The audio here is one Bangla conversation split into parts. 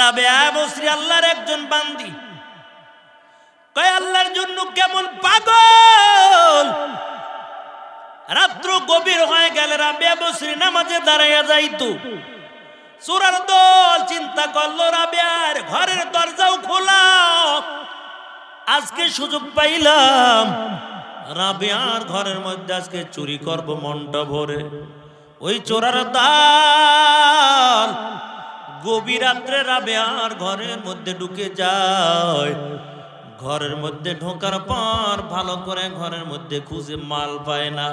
রাবেয়া বসরি আল্লাহর একজন বান্দি। কয় আল্লাহর জন্য কেমন পাগল। রাত্র গভীর হয়ে গেলে রাবেয়া বসরি নামাজে দাঁড়াইয়া যাইতো। চোরের দল চিন্তা করলো রাবেয়ার ঘরের দরজাও খোলা, আজকে সুযোগ পাইলাম, রাবেয়ার ঘরের মধ্যে আজকে চুরি করব মনটা ভরে। ওই চোরের দল গভীর রাত্রে রাবেয়ার ঘরের মধ্যে ঢুকে যায়। ঘরের মধ্যে ঢোকার পর ভালো করে ঘরের মধ্যে খুঁজে মাল পায় না।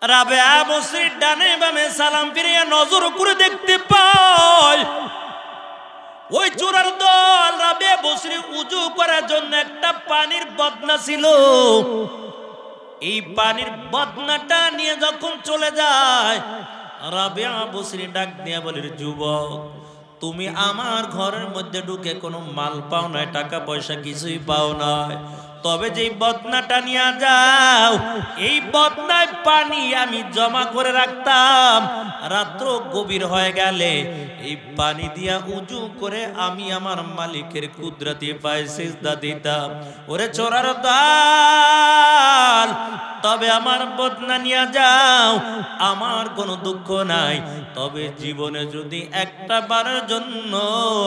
রাবেয়া বসরি ডানে বামে সালাম ফিরিয়ে নজর করে দেখতে পায় ওই চোরের দল রাবেয়া বসরি উজু করার জন্য একটা পানির বদনা ছিল। এই পানির বদনাটা নিয়ে যখন চলে যায়, রাবেয়া বসরি ডাক দিয়া বলে, যুবক, তুমি আমার ঘরের মধ্যে ঢুকে কোনো মাল পাও নাই, টাকা পয়সা কিছুই পাও নাই, তবে যেই বদনাটা নিয়ে যাও, এই বদনায় পানি আমি জমা করে রাখতাম। রাত্র গভীর হয়ে গেলে এই পানি দিয়া উজু করে আমি আমার মালিকের কুদরতি পায়ে সিজদা দিতাম। ওরে চোরার দল, তবে আমার বদনা নিয়ে যাও, আমার কোনো দুঃখ নাই, তবে জীবনে যদি একটা বারের জন্য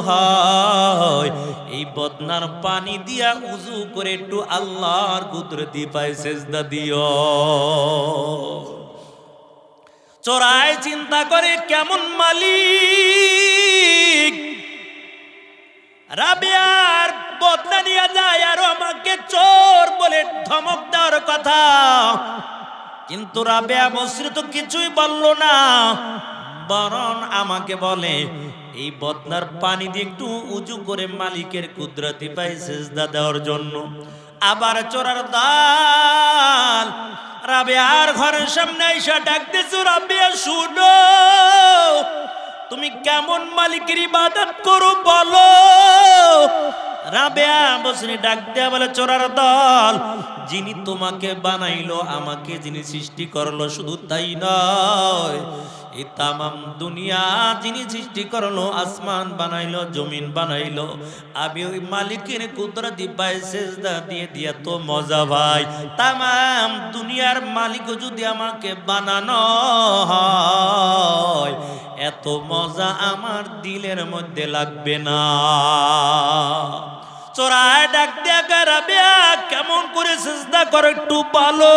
হয়, এই বদনার পানি দিয়া উজু করে একটু আল্লাহর কুদরতি পায়ে সিজদা দিও। চোরায় চিন্তা করে কেমন মালিক, রাবেয়ার বদনা নিয়ে যায় আর আমাকে চোর বলে ধমক দেওয়ার কথা। কিন্তু রাবেয়া বসরি তো কিছুই বলল না, বরং আমাকে বলে এই বদনার পানি দিয়ে একটু উজু করে মালিকের কুদরতি পায়ে সিজদা দেওয়ার জন্য। আবার চোরার দল রাবেয়ার ঘরের সামনে এসে ডাকতেছে, রাবেয়া শুনো, তুমি কেমন মালিকের ইবাদত করো বলো। রাবেয়া বসরি ডাক দেয়া বলে, চোরার দল, যিনি তোমাকে বানাইলো, আমাকে যিনি সৃষ্টি করলো, শুধু তাই নয়, এই তামাম দুনিয়া যিনি সৃষ্টি করলো, আসমান বানাইলো, জমিন বানাইলো, আমি ওই মালিকের কুদরতি পায়ে সিজদা দিয়ে দিয়া তো মজা ভাই, তামাম দুনিয়ার মালিক যদি আমাকে বানানো হয়, এত মজা আমার দিলের মধ্যে লাগবে না। চোরায় ডাক দিয়া, রাবেয়া কেমন করে সিজদা করে একটু বলো।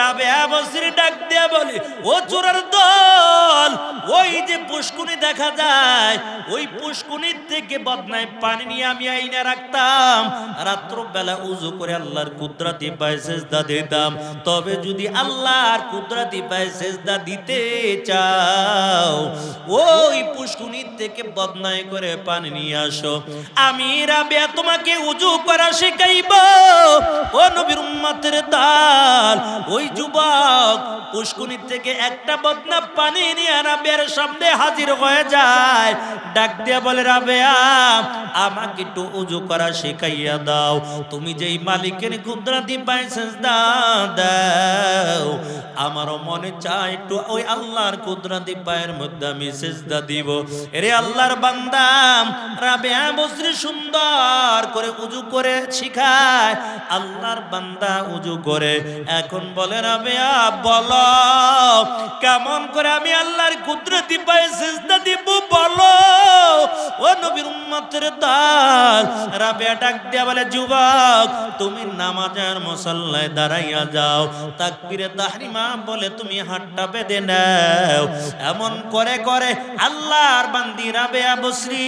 রাবেয়া বসরি ডাক দিয়া বলে, ও চোরের দল, ওই যে পুষ্কুনি দেখা যায়, ওই পুষ্কুনির থেকে বদনায় পানি নিয়ে আমি আইনা রাখতাম, রাত্র বেলা উজু করে আল্লাহর কুদরতি পায়ে সিজদা দিতাম। তবে যদি আল্লাহর কুদরতি পায়ে সিজদা দিতে চাও, ওই পুষ্কুনির থেকে বদনায় করে পানি নিয়ে আসো, আমি রাবেয়া তোমাকে উজু করা শিখাইব। ও নবীর উম্মতের দল, ওই যুবক পুষ্কুনি থেকে একটা বদনা পানি নিয়ে রাবেয়ার সামনে হাজির হয়ে যায়, ডাক দিয়া বলে, রাবেয়া আমাকে একটু উজু করা শিখাইয়া দাও, তুমি যেই মালিকের কুদরতি পায়ে সিজদা দাও, আমারও মনে চায় একটু ওই আল্লাহর কুদরতি পায়ের মধ্যে আমি সিজদা দিব। এরে আল্লাহর বান্দা, রাবেয়া বসরি সুন্দর করে উজু করে শিখায়, আল্লাহর বান্দা উজু করে। এখন বলে, রাবেয়া বলো, কেমন করে আমি আল্লাহর কুদরতি পায়ে সিজদা দিব বলো। ও নবীর উম্মতের দল, রাবেয়া ডাক দিয়া বলে, যুবক, তুমি নামাজের মুসল্লায় দাঁড়াইয়া যাও, তাকবীরে তাহরিমা বলে তুমি হাতটা বেঁধে নাও। এমন করে করে আল্লাহর বান্দি রাবেয়া বসরি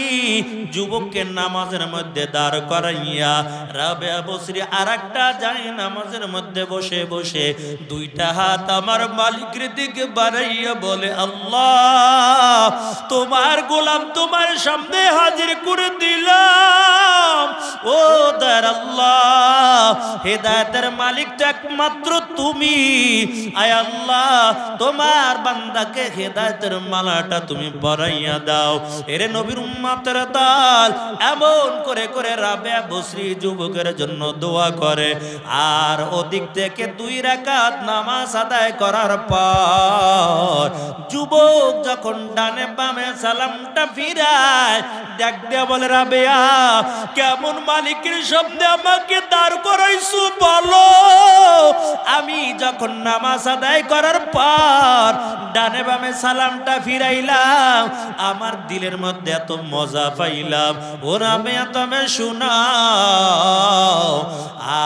যুবককে নামাজের মধ্যে দাঁড় করাইয়া, রাবেয়া বসরি আরেকটা যায় নামাজের মধ্যে বসে বসে দুইটা হাত আমার মালিকের দিকে বাড়াইয়া বলে, আল্লাহ, তোমার গোলাম তোমার সামনে হাজির করে দিলাম, ও দয়ার আল্লাহ, হেদায়েতের মালিক তো একমাত্র তুমি। আয় আল্লাহ, তোমার বান্দাকে হেদায়েতের মালাটা তুমি পরাইয়া দাও। এরে নবীর উম্মতের দল এমন করে করে রাবেয়া বসরি যুবকের জন্য দোয়া করে। আর ওদিক থেকে 2 রাকাত নামাজ আদায় করার পর যুবক যখন ডানে বামে সালামটা ফিরায়, ডাক দিয়া বলে, রাবেয়া কেমন মালিকের শব্দে আমাকে দাঁড় করাইছো বলো। আমি যখন নামাজ আদায় করার পর ডানে বামে সালামটা ফিরাইলাম, আমার দিলের মধ্যে এত মজা পাইলাম। ও রাবেয়া তুমি শোনাও,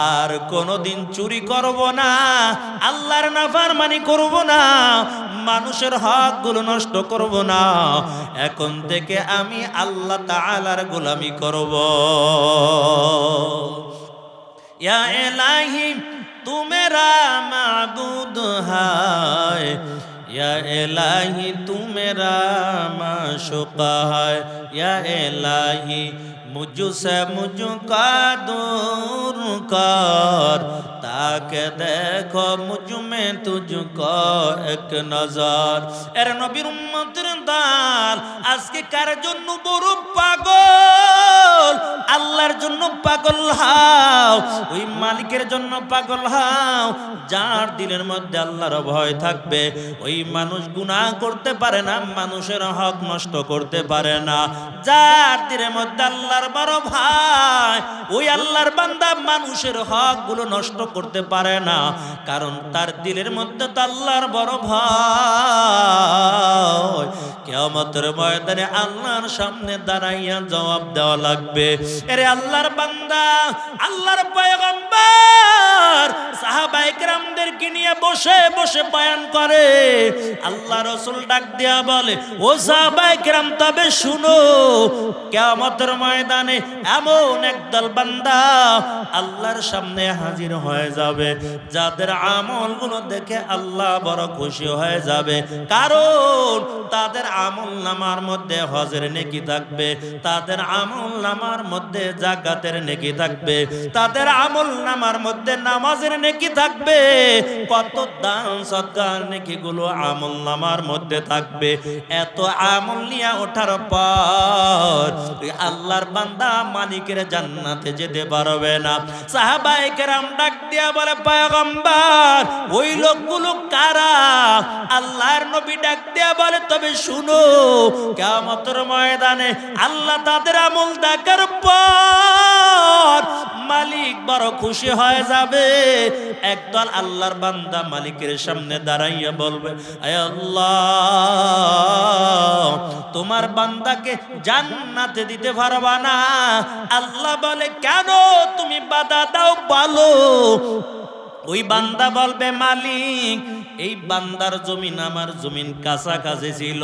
আর কোনোদিন চুরি করব না, আল্লাহর নাফরমানি করব না, মানুষের হকগুলো নষ্ট করব না। এখন থেকে আমি আল্লাহ তাআলার গোলামি করব। ইয়া ইলাহি তু মেরা মাবুদ হায়, या इलाही तू मेरा माशूक़ा है। या इलाही मुझसे मुझको दूर कर, ताकि देखो मुझ में तुझको एक नजर। এর নবীর উম্মতের দল আজকে কার জন্য বড় পাগল? আল্লাহর জন্য পাগল হও, ওই মালিকের জন্য পাগল হও যার দিলের মধ্যে আল্লাহর ভয় থাকবে। ওই মানুষ গুনাহ করতে পারে না, মানুষের হক নষ্ট করতে পারে না। যার দিলের মধ্যে আল্লাহর বড় ভয়, ওই আল্লাহর বান্দা মানুষের হক গুলো নষ্ট করতে পারে না, কারণ তার দিলের মধ্যে তো আল্লাহর বড় ভয়। কিয়ামতের ময়দানে আল্লাহর সামনে দাঁড়াইয়া জবাব দেওয়া লাগবে। এরে আল্লাহর বান্দা, আল্লাহর পয়গম্বর সাহাবায়ে কেরামদেরকে নিয়ে বসে বসে বয়ান করে। আল্লাহ রাসূল ডাক দিয়া বলে, ও সাহাবায়ে কেরাম তবে শুনো, কিয়ামতের ময়দানে এমন একদল বান্দা আল্লাহর সামনে হাজির হয়ে যাবে, যাদের আমলগুলো দেখে আল্লাহ বড় খুশি হয়ে যাবে। কারণ তাদের আমলনামার মধ্যে হজের নেকি থাকবে, তাদের আমলনামার মধ্যে যাকাতের নেকি থাকবে, তাদের আমলনামার মধ্যে নামাজের নেকি থাকবে, কত দান সদকার নেকিগুলো আমলনামার মধ্যে থাকবে। এত আমল নিয়ে ওঠার পর আল্লাহর বান্দা মালিকের জান্নাতে যেতে পারবে না। সাহাবায়ে কেরাম ডাক দিয়া বলে, পয়গম্বর ওই লোকগুলো কারা? আল্লাহর নবী ডাক দিয়া বলে, তবে শুনো, কিয়ামতের ময়দানে আল্লাহ তাদের আমল দেখার পর মালিক বড় খুশি হয়ে যাবে। একদল আল্লাহর বান্দা মালিকের সামনে দাঁড়াইয়া বলবে, আয় আল্লাহ, তোমার বান্দাকে জান্নাতে দিতে পারবা না। আল্লাহ বলে, কেন তুমি বাধা দাও বলো। ওই বান্দা বলবে, মালিক এই বান্দার জমিন আমার জমিন কাছাকাছি ছিল,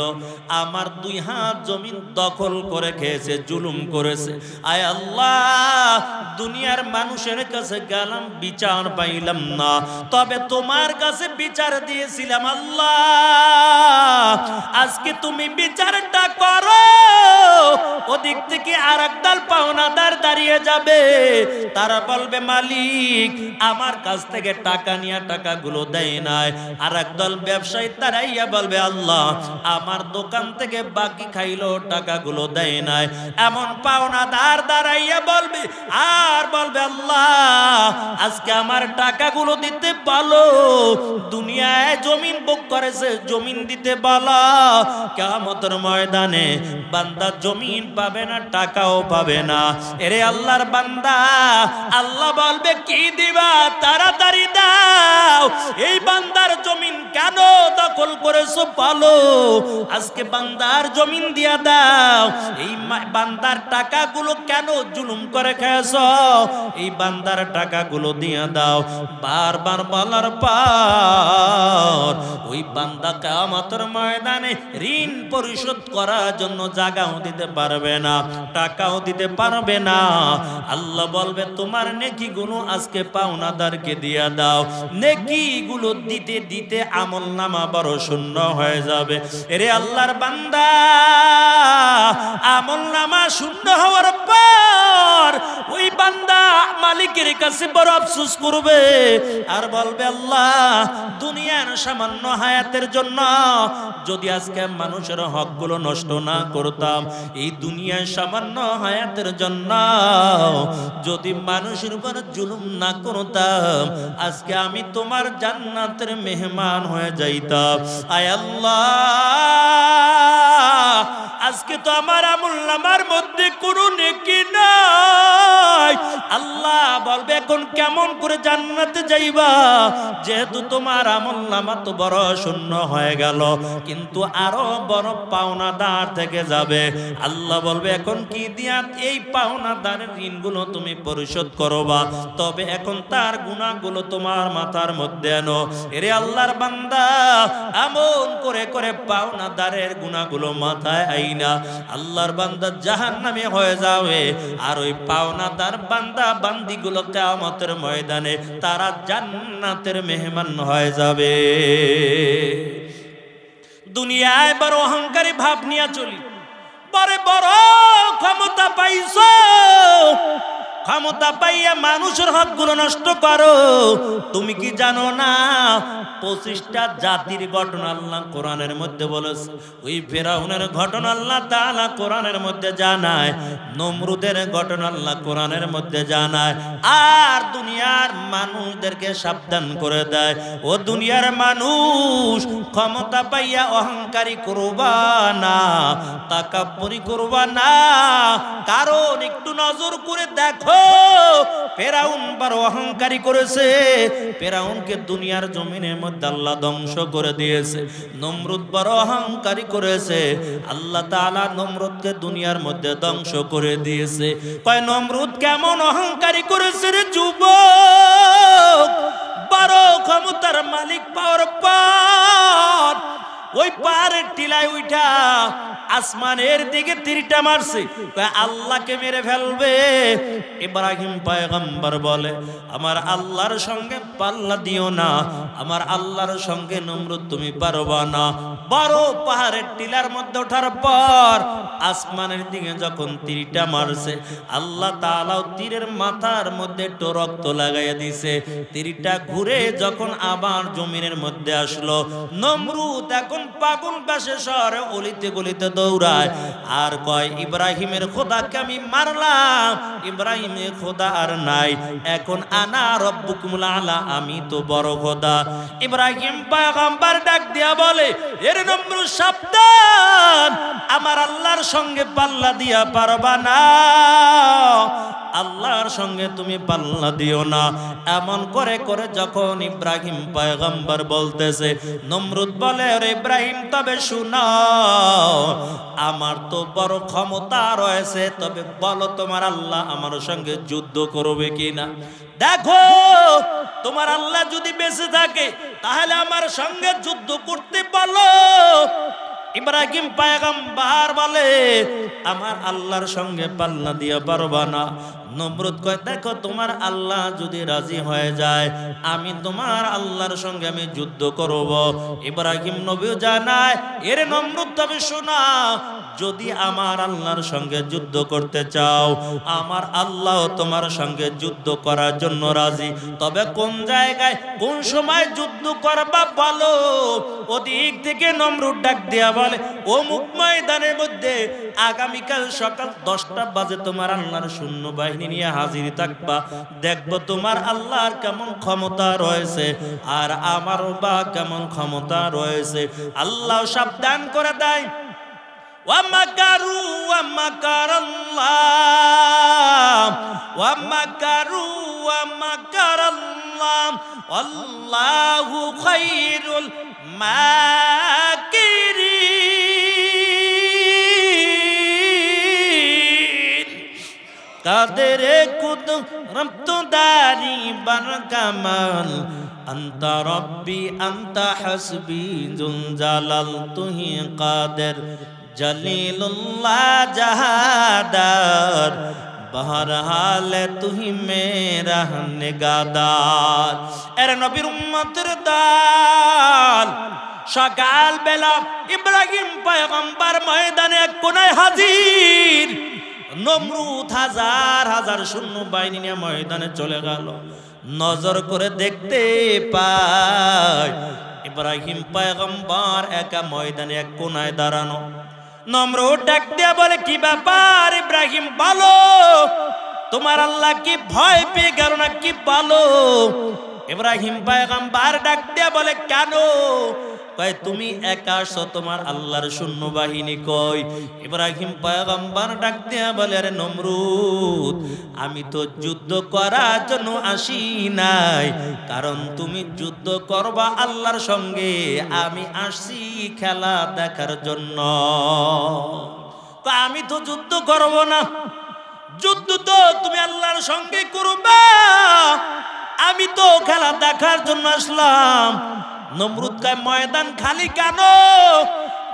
আমার 2 হাত জমিন দখল করে খেয়েছে, জুলুম করেছে। আয় আল্লাহ, দুনিয়ার মানুষের কাছে গেলাম, বিচার পাইলাম না, তবে তোমার কাছে বিচার দিয়েছিলাম। আল্লাহ আজকে তুমি বিচারটা করো। ওদিক থেকে আরেকদল পাওনাদার দাঁড়িয়ে যাবে, তারা বলবে, মালিক আমার কাছ থেকে টাকা নিয়ে টাকাগুলো দেয় নাই। আর একদল ব্যবসায়ী তারাইয়া বলবে, আল্লাহ আমার দোকান থেকে বাকি খাইলো, টাকাগুলো দেয় নাই। এমন পাওনাদার দাঁড়াইয়া বলবে, আর বলবে, আল্লাহ আজকে আমার টাকাগুলো দিতে বলো। দুনিয়ায় জমিন ভোগ করেছে, জমিন দিতে বলো। কিয়ামতের ময়দানে বান্দা জমিন পাবে না, টাকাও পাবে না। এরে আল্লাহর বান্দা, আল্লাহ বলবে, কি দিবা তাড়াতাড়ি দাও। এই বান্দার জমিন কেন দখল করেছো বলো, আজকে বান্দার জমিন দিয়া দাও। এই বান্দার টাকাগুলো কেন জুলুম করে খেয়েছো, এই বান্দার টাকাগুলো দিয়া দাও। বারবার বলার পর ওই বান্দা কিয়ামতের ময়দানে ঋণ পরিশোধ করার জন্য জায়গাও দিতে পারবে না, টাকাও দিতে পারবে না। আল্লাহ বলবে, তোমার নেকিগুলো আজকে পাওনাদারকে দিয়া দাও। নেকিগুলো দিতে দিতে আমলনামা বড় শূন্য হয়ে যাবে। এরে আল্লাহর বান্দা, আমলনামা শূন্য হওয়ার পর মালিকের কাছে বড় আফসোস করবে আর বলবে আল্লাহ দুনিয়ার সামান্য হায়াতের জন্য যদি আজকে মানুষের হকগুলো নষ্ট না করতাম, এই দুনিয়ার সামান্য হায়াতের জন্য যদি মানুষের উপর জুলুম না করতাম, আজকে আমি তোমার জান্নাতের মেহমান হয়ে যাইতাম। আয় আল্লাহ, আজকে তো আমার আমলনামার মধ্যে কোনো নেকি নাই। আল্লাহ বলবে এখন কেমন করে জান্নাতে যাইবা, যেহেতু তোমার আমলনামা তো বড় শূন্য হয়ে গেল, কিন্তু আরো বড় পাওনাদার থেকে যাবে। আল্লাহ বলবে এখন কি দিয়া এই পাওনাদারের ঋণগুলো তুমি পরিশোধ করবা, তবে এখন তার গুনাহগুলো তোমার মাথার মধ্যে আনো। এরে আল্লাহর বান্দা, এমন করে করে পাওনাদারের গুনাহগুলো মাথায় আইনা আল্লাহর বান্দা জাহান্নামে হয়ে যাবে, আর ওই পাওনাদার বান্দা বান্দিগুলো কিয়ামতের ময়দানে তারা জান্নাতের মেহমান হয়ে যাবে। দুনিয়ায় বড় অহংকারী ভাব নিয়ে চলি, বড় বড় ক্ষমতা পাইছো, ক্ষমতা পাইয়া মানুষের হকগুলো নষ্ট করো। তুমি কি জানো না 25টা জাতির ঘটনা আল্লাহ কোরআনের মধ্যে বলেছে। ওই ফেরাউনের ঘটনা আল্লাহ তাআলা কোরআনের মধ্যে জানায়, নমরুদের ঘটনা আল্লাহ কোরআনের মধ্যে জানায়, আর দুনিয়ার মানুষদেরকে সাবধান করে দেয়, ও দুনিয়ার মানুষ ক্ষমতা পাইয়া অহংকারী করবা না, তাকাব্বুরি করবা না, কারণ একটু নজর করে দেখো ফেরাউন বড় অহংকারী করেছে, ফেরাউনকে দুনিয়ার জমিনের মধ্যে আল্লাহ ধ্বংস করে দিয়েছে। নমরুদ বড় অহংকারী করেছে, আল্লাহ তাআলা নমরুদকে দুনিয়ার মধ্যে ধ্বংস করে দিয়েছে। কয় নমরুদ কেমন অহংকারী করেছে রে যুবক, বড় ক্ষমতার মালিক, পাওয়ার পর ওই পাহাড়ের টিলায় উঠা আসমানের দিকে তীরটা মারছে, আল্লাহকে মেরে ফেলবে। ইব্রাহিম পয়গম্বর বলে আমার আল্লাহর সঙ্গে পাল্লা দিও না, আমার আল্লাহর সঙ্গে নমরুদ তুমি পারবা না। বড় পাহাড়ের টিলার মধ্যে ওঠার পর আসমানের দিকে যখন তীরটা মারছে, আল্লাহ তাআলাও তীরের মাথার মধ্যে একটু রক্ত লাগাইয়া দিছে। তীরটা ঘুরে যখন আবার জমিনের মধ্যে আসলো, নমরুদ এখন পাগল বেশে শহরে অলিতে গলিতে দৌড়ায় আর কয় ইব্রাহিমের খোদাকে আমি মারলাম, ইব্রাহিমের খোদা আর নাই, এখন আনা রব্বুকুমুল আলা, আমি তো বড় খোদা। ইব্রাহিম পয়গম্বর ডাক দিয়া বলে এর নমরুদ সাবধান, আমার আল্লাহর সঙ্গে পাল্লা দিয়া পারবা না, আল্লাহর সঙ্গে তুমি পাল্লা দিও না। এমন করে করে যখন ইব্রাহিম পয়গম্বর বলতেছে, নমরুদ বলে আরে ইব্রাহিম তবে শুনো, আমার তো বড় ক্ষমতা রয়েছে, তবে বলো তোমার আল্লাহ আমার সঙ্গে যুদ্ধ করবে কিনা। দেখো তোমার আল্লাহ যদি বেঁচে থাকে তাহলে আমার সঙ্গে যুদ্ধ করতে বলো। ইব্রাহিম পয়গম্বর বলে আমার আল্লাহর সঙ্গে পাল্লা দিয়া পারবা না। নমরুদ কয় দেখো তোমার আল্লাহ যদি রাজি হয়ে যায় আমি তোমার আল্লাহর সঙ্গে আমি যুদ্ধ করব। ইব্রাহিম নবীও জানায় এর নমরুদ তবে শোনা, যদি আমার আল্লাহর সঙ্গে যুদ্ধ করতে চাও আমার আল্লাহ তোমার সঙ্গে যুদ্ধ করার জন্য রাজি, তবে কোন জায়গায় কোন সময় যুদ্ধ করবা বলো। ওদিক থেকে নমরুদ ডাক দিয়া বলে অমুক ময়দানের মধ্যে আগামীকাল সকাল 10টা বাজে তোমার আল্লাহর সৈন্য বাহিনী নিয়ে হাজির থাকবা, দেখবো তোমার আল্লাহর কেমন ক্ষমতা রয়েছে আর আমারও বা কেমন ক্ষমতা রয়েছে। আল্লাহ সাবধান করে দেয় ওয়ামাকারু ওয়ামাকারাল্লাহ ওয়ামাকারু ওয়ামাকারাল্লাহ আল্লাহু খায়রুল মাকিরিন। কাদের কুদরত দারি বারকামাল আন্তা রব্বি আন্তা হাসবি জুল জালাল তুহি কাদের জলিলুল্লাহ জাহাদার বহরহাল তুহি মেরা নিগাদার। এর নবীর উম্মতের দাল সকাল বেলা ইব্রাহিম পয়গম্বর ময়দানে এক কোনায় হাজির। নমরুদ হাজার হাজার সৈন্য বাহিনী নিয়ে ময়দানে চলে গেল। নজর করে দেখতে পায় ইব্রাহিম পয়গম্বর একা ময়দানে এক কোনায় দাঁড়ানো। নমরুদ ডাক দিয়ে বলে, কি ব্যাপার ইব্রাহিম, বলো তোমার আল্লাহ কি ভয় পেয়ে গেল না কি বলো? ইব্রাহিম পয়গম্বর ডাক দিয়ে বলে, কেন? কয় তুমি একা আসছো, তোমার আল্লাহর সৈন্য বাহিনী কই? ইব্রাহিম পয়গম্বর ডাক দিয়ে বলে, আরে নমরুদ, আমি তো যুদ্ধ করার জন্য আসি নাই, কারণ তুমি যুদ্ধ করবা আল্লাহর সঙ্গে, আমি আসছি খেলা দেখার জন্য। আমি তো যুদ্ধ করব না, যুদ্ধ তো তুমি আল্লাহর সঙ্গে করবা, আমি তো খেলা দেখার জন্য আসলাম। নমরুদ কয়, ময়দান খালি কেন?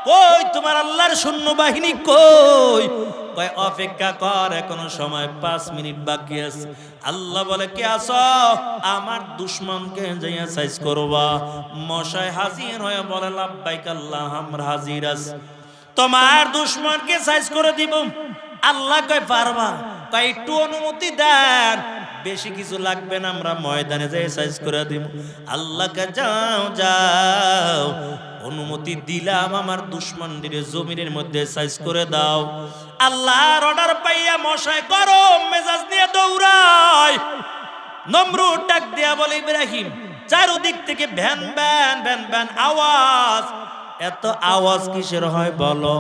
কই তোমার আল্লাহর সৈন্য বাহিনী কই? কয় অপেক্ষা কর, এখনো সময় 5 মিনিট বাকি আছে। আল্লাহ বলে, কে আছো? আমার দুশমনকে যাইয়া সাইজ করবা। মশাই হাজির হয়ে বলে, লাব্বাইক আল্লাহ, আমরা হাজির আছি, তোমার দুশমনকে সাইজ করে দিব। আল্লাহ কয়, পারবা? কয় একটু অনুমতি দেন, বেশি কিছু লাগবে না, আমরা ময়দানে যাই সাইজ করে দিব। আল্লাহকে যাও যাও, অনুমতি দিলাম, আমার দুশমনদের জমিনের মধ্যে সাইজ করে দাও। আল্লাহর অর্ডার পাইয়া মশাই গরম মেজাজ নিয়ে দৌড়ায়। নমরুদ ডাক দিয়া বলে, ইব্রাহিম, চারদিক থেকে ভ্যান ভ্যান ভ্যান ভ্যান আওয়াজ, এত আওয়াজ কিসের হয় বলো?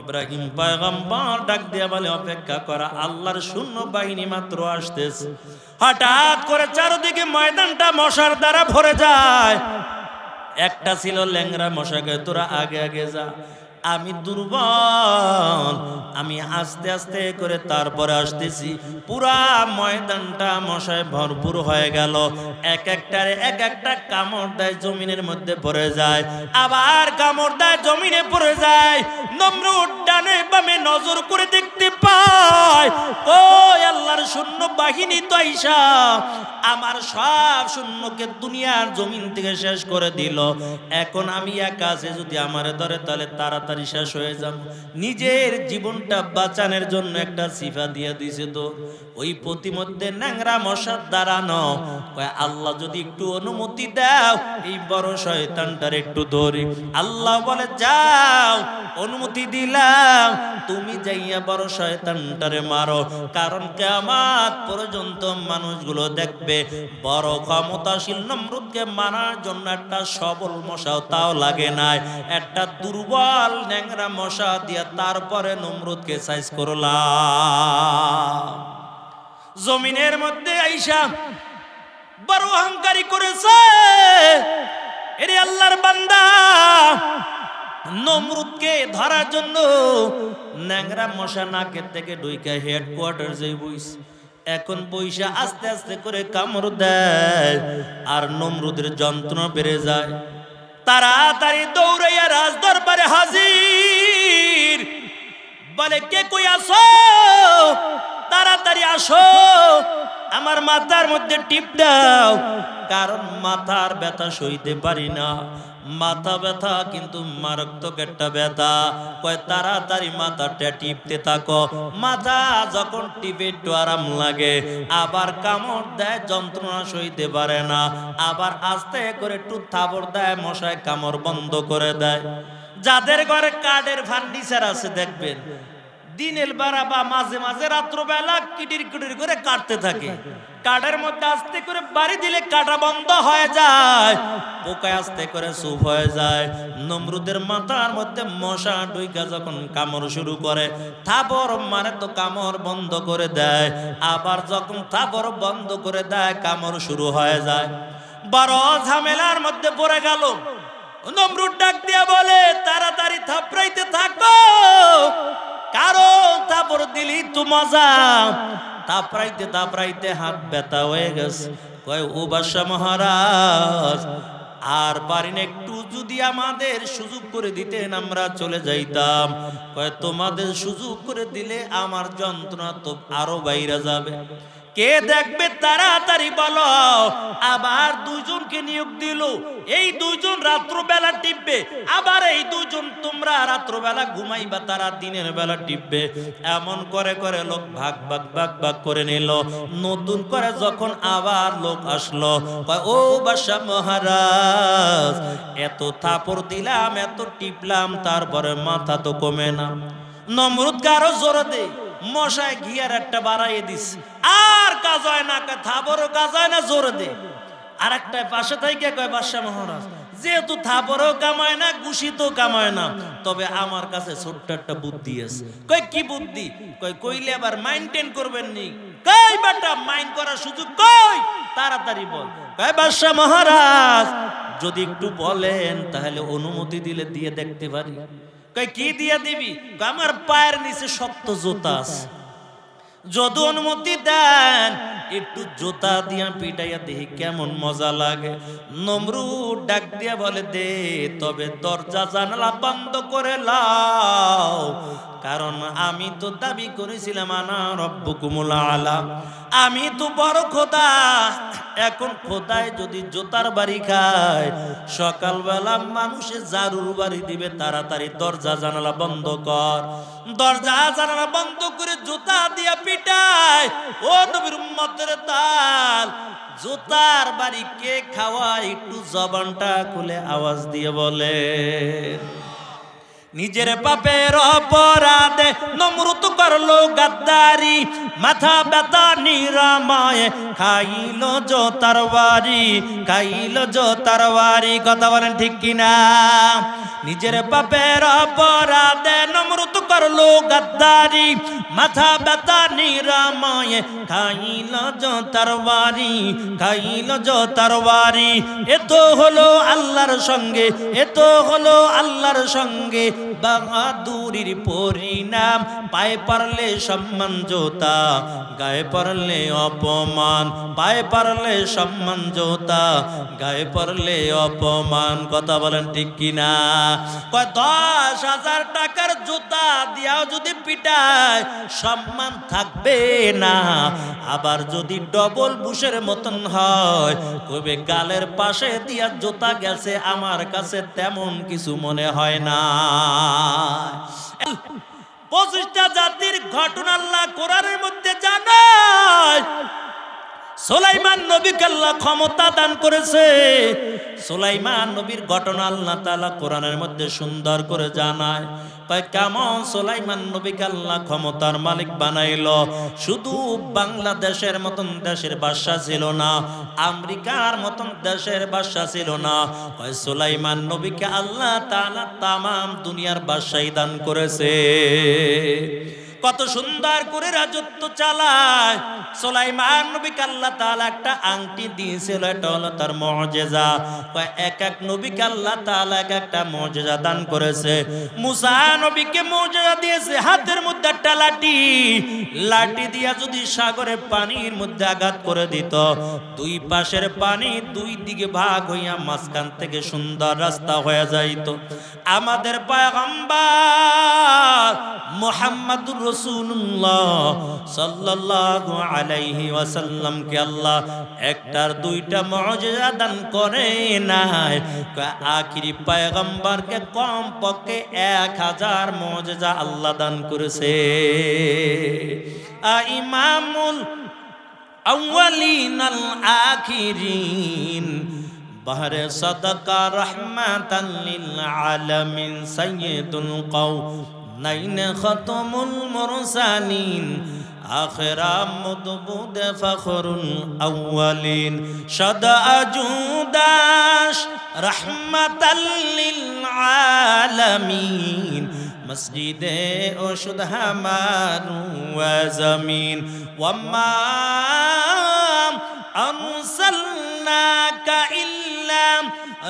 ইব্রাহিম পয়গম্বর ডাক দিয়া বলে, অপেক্ষা করা, আল্লাহর সৈন্য বাহিনী মাত্র আসতেছে। হঠাৎ করে চারদিকে ময়দানটা মশার দ্বারা ভরে যায়। একটা ছিল ল্যাংরা মশাকে, তোরা আগে আগে যা, আমি দুর্বল, আমি আস্তে আস্তে করে তারপরে আসতেছি। পুরা ময়দানটা মশায় ভরপুর হয়ে গেল। এক একটারে এক একটা কামড় দেয়, জমিনের মধ্যে পড়ে যায়, আবার কামড় দেয়, জমিনে পড়ে যায়। নমরুদ ডানে বামে নজর করে দেখতে পায়, ওই আল্লাহর সৈন্য বাহিনী তো আইসা আমার সব সৈন্যকে দুনিয়ার জমিন থেকে শেষ করে দিল। এখন আমি একা আছি, যদি আমারে ধরে তাহলে তাড়াতাড়ি শেষ হয়ে যাব। নিজের জীবনটা বাঁচানোর জন্য একটা সিফা দিয়ে দিছে। তো ওই প্রতিমধ্যে ন্যাংরা মশার দাঁড়ানো। কয়, আল্লাহ যদি একটু অনুমতি দাও, এই বড় শয়তানটার একটু ধরি। আল্লাহ বলে, যাও, অনুমতি দিলাম, তুমি যাইয়া বড় শয়তানটারে মারো, কারণ কিয়ামত পর্যন্ত মানুষগুলো দেখবে বড় ক্ষমতাশীল নমরুদকে মারার জন্য একটা সবল মশাও তাও লাগে নাই, একটা দুর্বল ন্যাংরা মশা দিয়া তারপরে নমরুদকে সাইজ করলাম। জমিনের মধ্যে আইসা বড় অহংকারী করেছে। এরে আল্লাহর বান্দা, নমরুদকে ধরার জন্য ন্যাংরা মশা নাকের থেকে ঢুইকা হেডকোয়ার্টার যে বইছে, এখন বইসা আস্তে আস্তে করে কামড় দেয়, আর নমরুদের যন্ত্রণা বেড়ে যায়। তাড়াতাড়ি দৌড়াইয়া রাজ দরবারে হাজির, বলে, কে কই আসো? তাড়াতাড়ি আসো, আমার মাথার মধ্যে টিপ দাও, কারণ মাথার ব্যথা সইতে পারি না। মাথা ব্যথা কিন্তু মারাত্মক একটা ব্যথা। কয়, তাড়াতাড়ি মাথাটা টিপতে থাকো। মাথা যখন টিপে একটু আরাম লাগে, আবার কামড় দেয়, যন্ত্রণা সইতে পারে না, আবার আস্তে করে একটু থাবড় দেয়, মশায় কামড় বন্ধ করে দেয়। যাদের ঘরে কাঠের ফার্নিচার আছে দেখবেন, দিনের বেলা বা মাঝে মাঝে রাত্রবেলা কিটির কিটির করে কাটতে থাকে। কাঠের মধ্যে আস্তে করে বাড়ি দিলে কাটা বন্ধ হয়ে যায়, পোকায় আস্তে করে চুপ হয়ে যায়। নমরুদের মাথার মধ্যে মশা ঢুইকা যখন কামড় শুরু করে, থাবড় মানে তো কামড় বন্ধ করে দেয়, আবার যখন থাবড় বন্ধ করে দেয়, কামড় শুরু হয়ে যায়। বড় ঝামেলার মধ্যে পড়ে গেল। নমরুদ ডাক দিয়া বলে, তাড়াতাড়ি থাপড়াইতে থাকো, কারণ থাপড় দিলি তো মজা। থাপড়াইতে থাপড়াইতে হাত ব্যথা হয়ে গেছে। কয়, ও বাদশা মহারাজ, আর পারি না, একটু যদি আমাদের সুযোগ করে দিতেন আমরা চলে যাইতাম। কয়, তোমাদের সুযোগ করে দিলে আমার যন্ত্রণা তো আরো বাইরে যাবে, কে দেখবে তাড়াতাড়ি বলো। আবার দুইজনকে নিয়োগ দিল, এই দুইজন রাত্রবেলা টিপবে, আবার এই দুইজন তোমরা রাত্রবেলা ঘুমাইবা, তারা দিনের বেলা টিপবে। এমন করে করে লোক ভাগ ভাগ ভাগ ভাগ করে নিল। নতুন করে যখন আবার লোক আসলো, কয় ও বাদশা মহারাজ, এত থাপড় দিলাম, এত টিপলাম, তারপরে মাথা তো কমে না। নমরুদ কারো জোর দে, মশায় ঘিয়ার একটা বাড়াইয়ে দিস, আর কাজ হয় না, থাপড়ও কাজ হয় না, জোর দে। আর একটা পাশে থেকে কয় বাদশা মহারাজ, যেহেতু থাপড়ও কামায় না, ঘুষিতেও কামায় না, তবে আমার কাছে ছোট্ট একটা বুদ্ধি আছে। কয় কি বুদ্ধি? কয় কইলে আবার মাইন্টেন করবেন নি। কই বেটা, মাইন্ড করার সুযোগ কই, তাড়াতাড়ি বল। কয় বাদশা মহারাজ, যদি একটু বলেন তাহলে অনুমতি দিলে দিয়ে দেখতে পারি। কয় কি দিয়া দিবি? আমার পায়ের নিচে শক্ত জুতা আছে, যদি অনুমতি দেন একটু জুতা দিয়া পিটাইয়া দেখি কেমন মজা লাগে। নমরুদ ডাক দিয়া বলে, দে, তবে দরজা জানালা বন্ধ করে লাও, কারণ আমি তো দাবি করেছিলাম আনা রব্বুকুমুল আলা, আমি তো বড় খোদা। এখন খোদায় যদি জুতার বাড়ি খায়, সকালবেলা মানুষে জারুর বাড়ি দিবে, তাড়াতাড়ি দরজা জানালা বন্ধ কর। দরজা জানালা বন্ধ করে জুতা দিয়া পিটায়। ও নবীর উম্মতের তাল, জুতার বাড়ি কে খাওয়ায়? একটু জবানটা খুলে আওয়াজ দিয়ে বলে। নিজের পাপের অপরাধে নমরুদ করলো গাদ্দারি, মাথা ব্যথা নিরাময়ে খাইল জোতার বাড়ি, খাইল জোতার বাড়ি। কথা বলেন ঠিক কিনা? নিজের পাপের অপরাধে নমরুদ করলো গাদ্দারি, মাথা ব্যথা নিরাময়ে খাইল জোতার বাড়ি, খাইল জোতার বাড়ি। এ তো হলো আল্লাহর সঙ্গে, এ তো হলো আল্লাহর সঙ্গে বাহাদুরির পরিণাম। পায়ে পারলে সম্মান জোতা, গায়ে পারলে অপমান, পায়ে পারলে সম্মান জোতা, গায়ে পারলে অপমান। কথা বলেন ঠিক কিনা? কয় 10,000 টাকার জুতা দিয়াও যদি পিটায়, সম্মান থাকবে না। আবার যদি ডবল বুশের মতন হয়, কবে গালের পাশে দিয়া জুতা গেছে, আমার কাছে তেমন কিছু মনে হয় না। 25টা জাতির ঘটনা আল্লাহ কোরআনের মধ্যে জানায়। সুলাইমান নবীকে আল্লাহ ক্ষমতা দান করেছে। সুলাইমান নবীর ঘটনা আল্লাহ তাআলা কোরআনের মধ্যে সুন্দর করে জানায়। তাই কেমন সুলাইমান নবীকে আল্লাহ ক্ষমতার মালিক বানাইলো। শুধু বাংলাদেশের মতন দেশের বাদশা ছিল না, আমেরিকার মতন দেশের বাদশা ছিল না। তাই সুলাইমান নবীকে আল্লাহ তাআলা তামাম দুনিয়ার বাদশাহী দান করেছে। কত সুন্দর করে রাজত্ব চালায়। সুলাইমান নবীকে আল্লাহ তাআলা একটা আংটি দিয়েছিল, এটা হলো তার মুজিজা। এক এক নবীকে আল্লাহ তাআলা এক একটা মুজিজা দান করেছে। মুসা নবীকে মুজিজা দিয়েছে, হাতের মধ্যে একটা লাঠি, লাঠি দিয়া যদি সাগরে পানির মধ্যে আঘাত করে দিত, দুই পাশের পানি দুই দিকে ভাগ হইয়া মাঝখান থেকে সুন্দর রাস্তা হয়ে যাইত। আমাদের পয়গম্বর মুহাম্মদুর রাসূলুল্লাহ সাল্লাল্লাহু আলাইহি ওয়াসাল্লাম কে আল্লাহ একটার দুইটা মুজিজা দান করে নাই, আখিরি পয়গম্বরকে কমপক্ষে 1000 মুজিজা আল্লাহ দান করেছে। ইমামুল আউয়ালিন আল আখিরিন বাহরে সাদাকা রাহমাতাল লিল আলামিন সাইয়্যিদুল কাওনাইন খাতামুল মুরসালিন আখিরা মুদবুদ ফখরুল আউয়ালিন সদা জুদাশ রাহমাতাল লিল আলামিন মসজিদে ওশুদ হামারু ওয়া জমিন ওয়াম্মা আরসালনাকা ইল্লা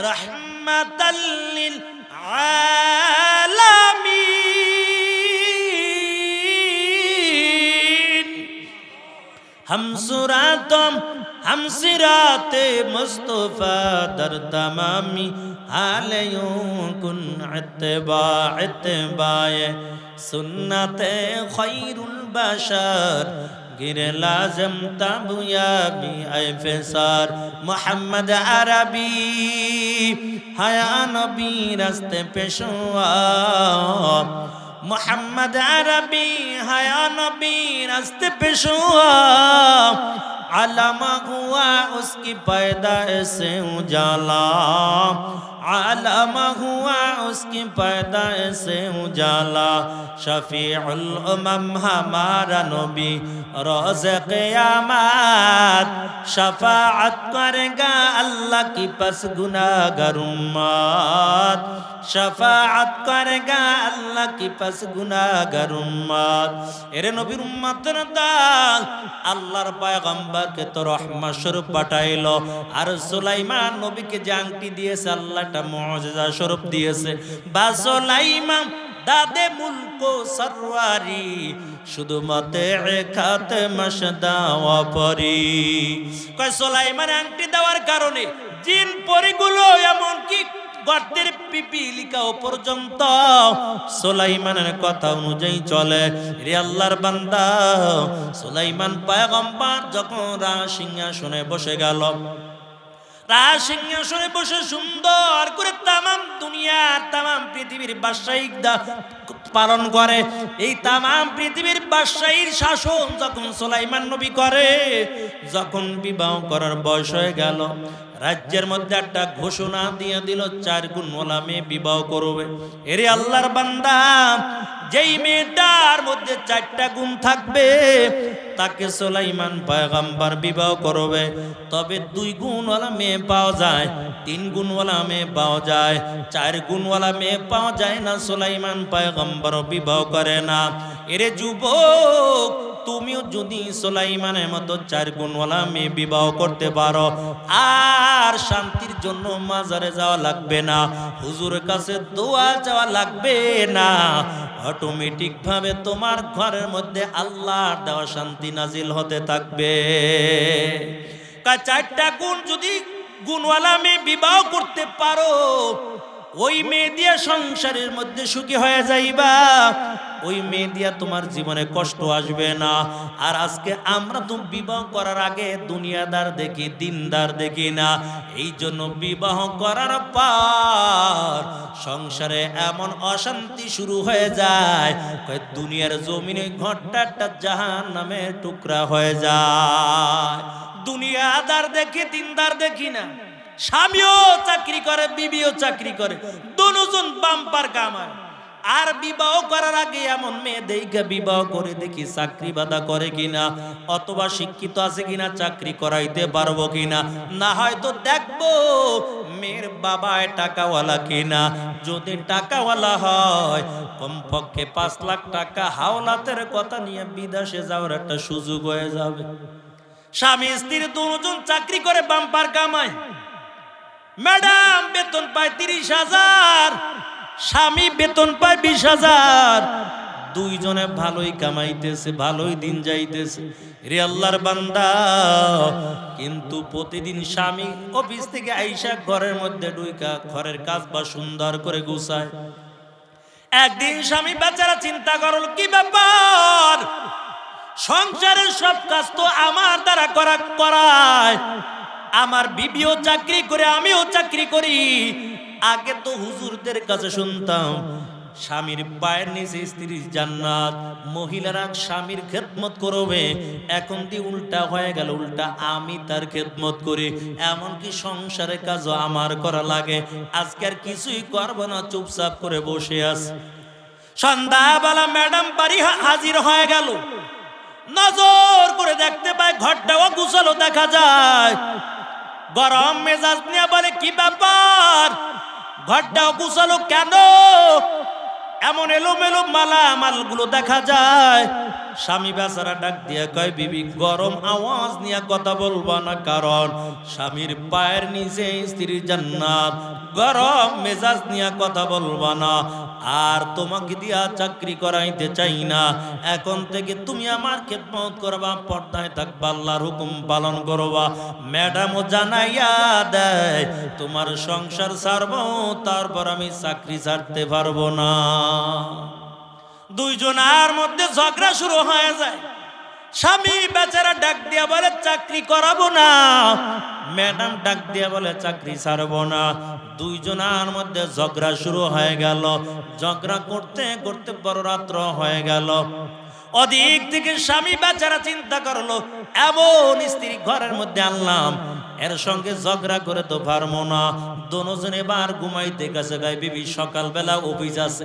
রাহমাতাল লিল আলামিন। हम सिराते मुस्तफा दर तमामी हालयों कुन इत्तिबाए सुन्नते खैरुल बशर गिर लाजम तबयाबी ऐ फेसार मोहम्मद अरबी हया नबी रस्ते पेशवा मोहम्मद अरबी हया नबी रस्ते पेशवा अलमा हुआ उसकी पैदाइश से उजाला आलमा हुआ उसकी पैदाइश से उजाला शफीउल उमम हमारा नबी रोज़ क़यामत शफाअत करेगा अल्लाह की पस गुनाहगार उम्मत शफाअत करेगा अल्लाह की पस गुनाहगार उम्मत एरे नबीर उम्मतेर दल আল্লাহর পয়গম্বরকে তো রহমত স্বরূপ পাঠাইলো আর সুলাইমান নবীকে যে আংটি দিয়েছে আল্লাহ একটা মুজিজা স্বরূপ দিয়েছে বা সুলাইমান দাদে মুলক সরওয়ারি শুধু মতে খাতে মশদাওয়া পরি কয় সুলাইমান আংটি দেওয়ার কারণে জিন পরিগুলো এমন কি গর্তের পিপিলিকাও পর্যন্ত সুলাইমানের কথা অনুযায়ী চলে রে আল্লাহর বান্দা সুলাইমান পয়গম্বর যখন রাজসিংহাসনে বসে গেল রাজসিংহাসনে বসে সুন্দর করে তামাম দুনিয়ার তামাম পৃথিবীর বাদশাহী পালন করে এই তামাম পৃথিবীর বাদশাহীর শাসন যখন সুলাইমান নবী করে যখন বিবাহ করার বয়স হয়ে গেল রাজ্যের মধ্যে একটা ঘোষণা দিয়ে দিল 4 গুণওয়ালা মেয়ে বিবাহ করবে এরে আল্লাহর বান্দা যেই মেয়েটার মধ্যে 4টা গুণ থাকবে তাকে সুলাইমান পয়গম্বর বিবাহ করবে তবে 2 গুণওয়ালা মেয়ে পাওয়া যায় 3 গুণওয়ালা মেয়ে পাওয়া যায় 4 গুণওয়ালা মেয়ে পাওয়া যায় না সুলাইমান পয়গম্বর বিবাহ করে না এরে যুবক তুমিও যদি সুলাইমানের মতো 4 গুণওয়ালা মেয়ে বিবাহ করতে পারো আর শান্তির জন্য মাজারে যাওয়া লাগবে না হুজুরের কাছে দোয়া চাওয়া লাগবে না অটোমেটিক ভাবে তোমার ঘরের মধ্যে আল্লাহর দেওয়া শান্তি নাজিল হতে থাকবে 4টা গুণ যদি গুণওয়ালা মেয়ে বিবাহ করতে পারো ওই মেয়ে দিয়া সংসারের মধ্যে সুখী হয়ে যাইবা ওই মেয়ে দিয়া তোমার জীবনে কষ্ট আসবে না আর আজকে আমরা তো বিবাহ করার আগে দুনিয়াদার দেখি দিনদার দেখি না এই জন্য বিবাহ করার পর সংসারে এমন অশান্তি শুরু হয়ে যায় দুনিয়ার জমিনে ঘরটা একটা জাহান্নামের টুকরা হয়ে যায় দুনিয়াদার দেখি দিনদার দেখি না স্বামীও চাকরি করে বিবিও চাকরি করে দুজন বাম্পার কামায় আর বিবাহ করার আগে এমন মেয়ে দেখে বিবাহ করে দেখি চাকরি বাদা করে কিনা অথবা শিক্ষিত আছে কিনা চাকরি করাইতে পারবো কিনা না হয়তো দেখবো মেয়ের বাবা টাকাওয়ালা কিনা যদি টাকাওয়ালা হয় কমপক্ষে 5 লাখ টাকা হাওলাতের কথা নিয়ে বিদেশে যাওয়ার একটা সুযোগ হয়ে যাবে স্বামী স্ত্রী দুজন চাকরি করে বাম্পার কামায় ম্যাডাম বেতন পায় 30,000 স্বামী বেতন পায় 20,000 দুইজনে ভালোই কামাইতেছে ভালোই দিন যাইতেছে রে আল্লাহর বান্দা কিন্তু প্রতিদিন স্বামী অফিস থেকে আইসা ঘরের মধ্যে ঢুইকা ঘরের কাজ বা সুন্দর করে গুছায় একদিন স্বামী বেচারা চিন্তা করল কি ব্যাপার সংসারের সব কাজ তো আমার দ্বারা করায় আমার বিবিও চাকরি করে আমিও চাকরি করি আগে তো হুজুরদের কাছে শুনতাম স্বামীর পায়ের নিচে স্ত্রীর জান্নাত মহিলারা স্বামীর খেদমত করবে এখন দি উল্টা হয়ে গেল উল্টা আমি তার খেদমত করি এমনকি সংসারের কাজও আমার করা লাগে আজকে আর কিছুই করব না চুপচাপ করে বসে আছি সন্ধ্যাবেলা ম্যাডাম বাড়ি হাজির হয়ে গেল নজর করে দেখতে পায় ঘরটাও গুছালো দেখা যায় গরম মেজাজ নিয়ে বলে কি ব্যাপার ঘরটাও গুছালো কেন এমন এলোমেলো মালামালগুলো দেখা যায় স্বামী বেচারা ডাক দিয়ে কয় বিবি গরম আওয়াজ নিয়ে কথা বলবা না কারণ স্বামীর পায়ের নিচে স্ত্রীর জান্নাত গরম মেজাজ নিয়ে কথা বলবা না আর তোমাকে দিয়া চাকরি করাইতে চাই না এখন থেকে তুমি আমার খেদমত করবা পর্দায় থাকবা আল্লাহর হুকুম পালন করবা ম্যাডামও জানাইয়া দেয় তোমার সংসার ছাড়বো তারপর আমি চাকরি ছাড়তে পারবো না দুইজনের মধ্যে ঝগড়া শুরু হয়ে যায় স্বামী বেচারা ডাক দিয়া বলে চাকরি করাবো না, ম্যাডাম ডাক দিয়া বলে চাকরি ছাড়বো না। দুইজনের মধ্যে ঝগড়া শুরু হয়ে গেল। ঝগড়া করতে করতে বড় রাত্র হয়ে গেল। ওদিক থেকে স্বামী বেচারা চিন্তা করলো, এমন স্ত্রী ঘরের মধ্যে আনলাম, এর সঙ্গে ঝগড়া করে তো পারবো না। দুজন এবার ঘুমাইতে গেছে। গায়ে বিবি সকালবেলা অফিস আছে,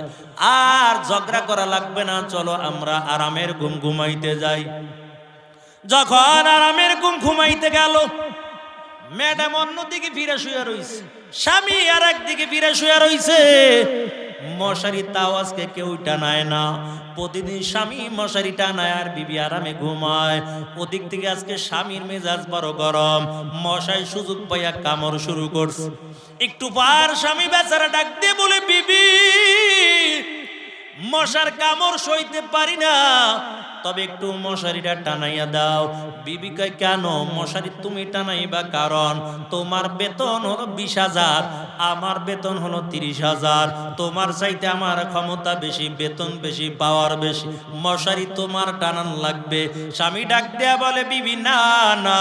আর ঝগড়া করা লাগবে না, চলো আমরা আরামের ঘুম ঘুমাইতে যাই। যখন আরামের ঘুম ঘুমাইতে গেল, ম্যাডাম অন্যদিকে ফিরে শুয়ে রইছে, স্বামী আর একদিকে ফিরে শুয়ে রইছে। মশারি তাও আজকে কেউ টানায় না। প্রতিদিন স্বামী মশারি টানায় আর বিবি আরামে ঘুমায়। ওদিক থেকে আজকে স্বামীর মেজাজ বড় গরম, মশাই সুযোগ পাইয়া কামড় শুরু করছে। একটু পার স্বামী বেচারা ডাক দিয়ে বলে, বিবি মশার কামড় সইতে পারি না, তবে একটু মশারিটা টানাইয়া দাও। বিবি কয়, কেন মশারি তুমি টানাইবা? কারণ তোমার বেতন হলো 20,000, আমার বেতন হলো 30,000। তোমার চাইতে আমার ক্ষমতা বেশি, বেতন বেশি, পাওয়ার বেশি, মশারি তোমার টানান লাগবে। স্বামী ডাক দেয়া বলে, বিবি না না,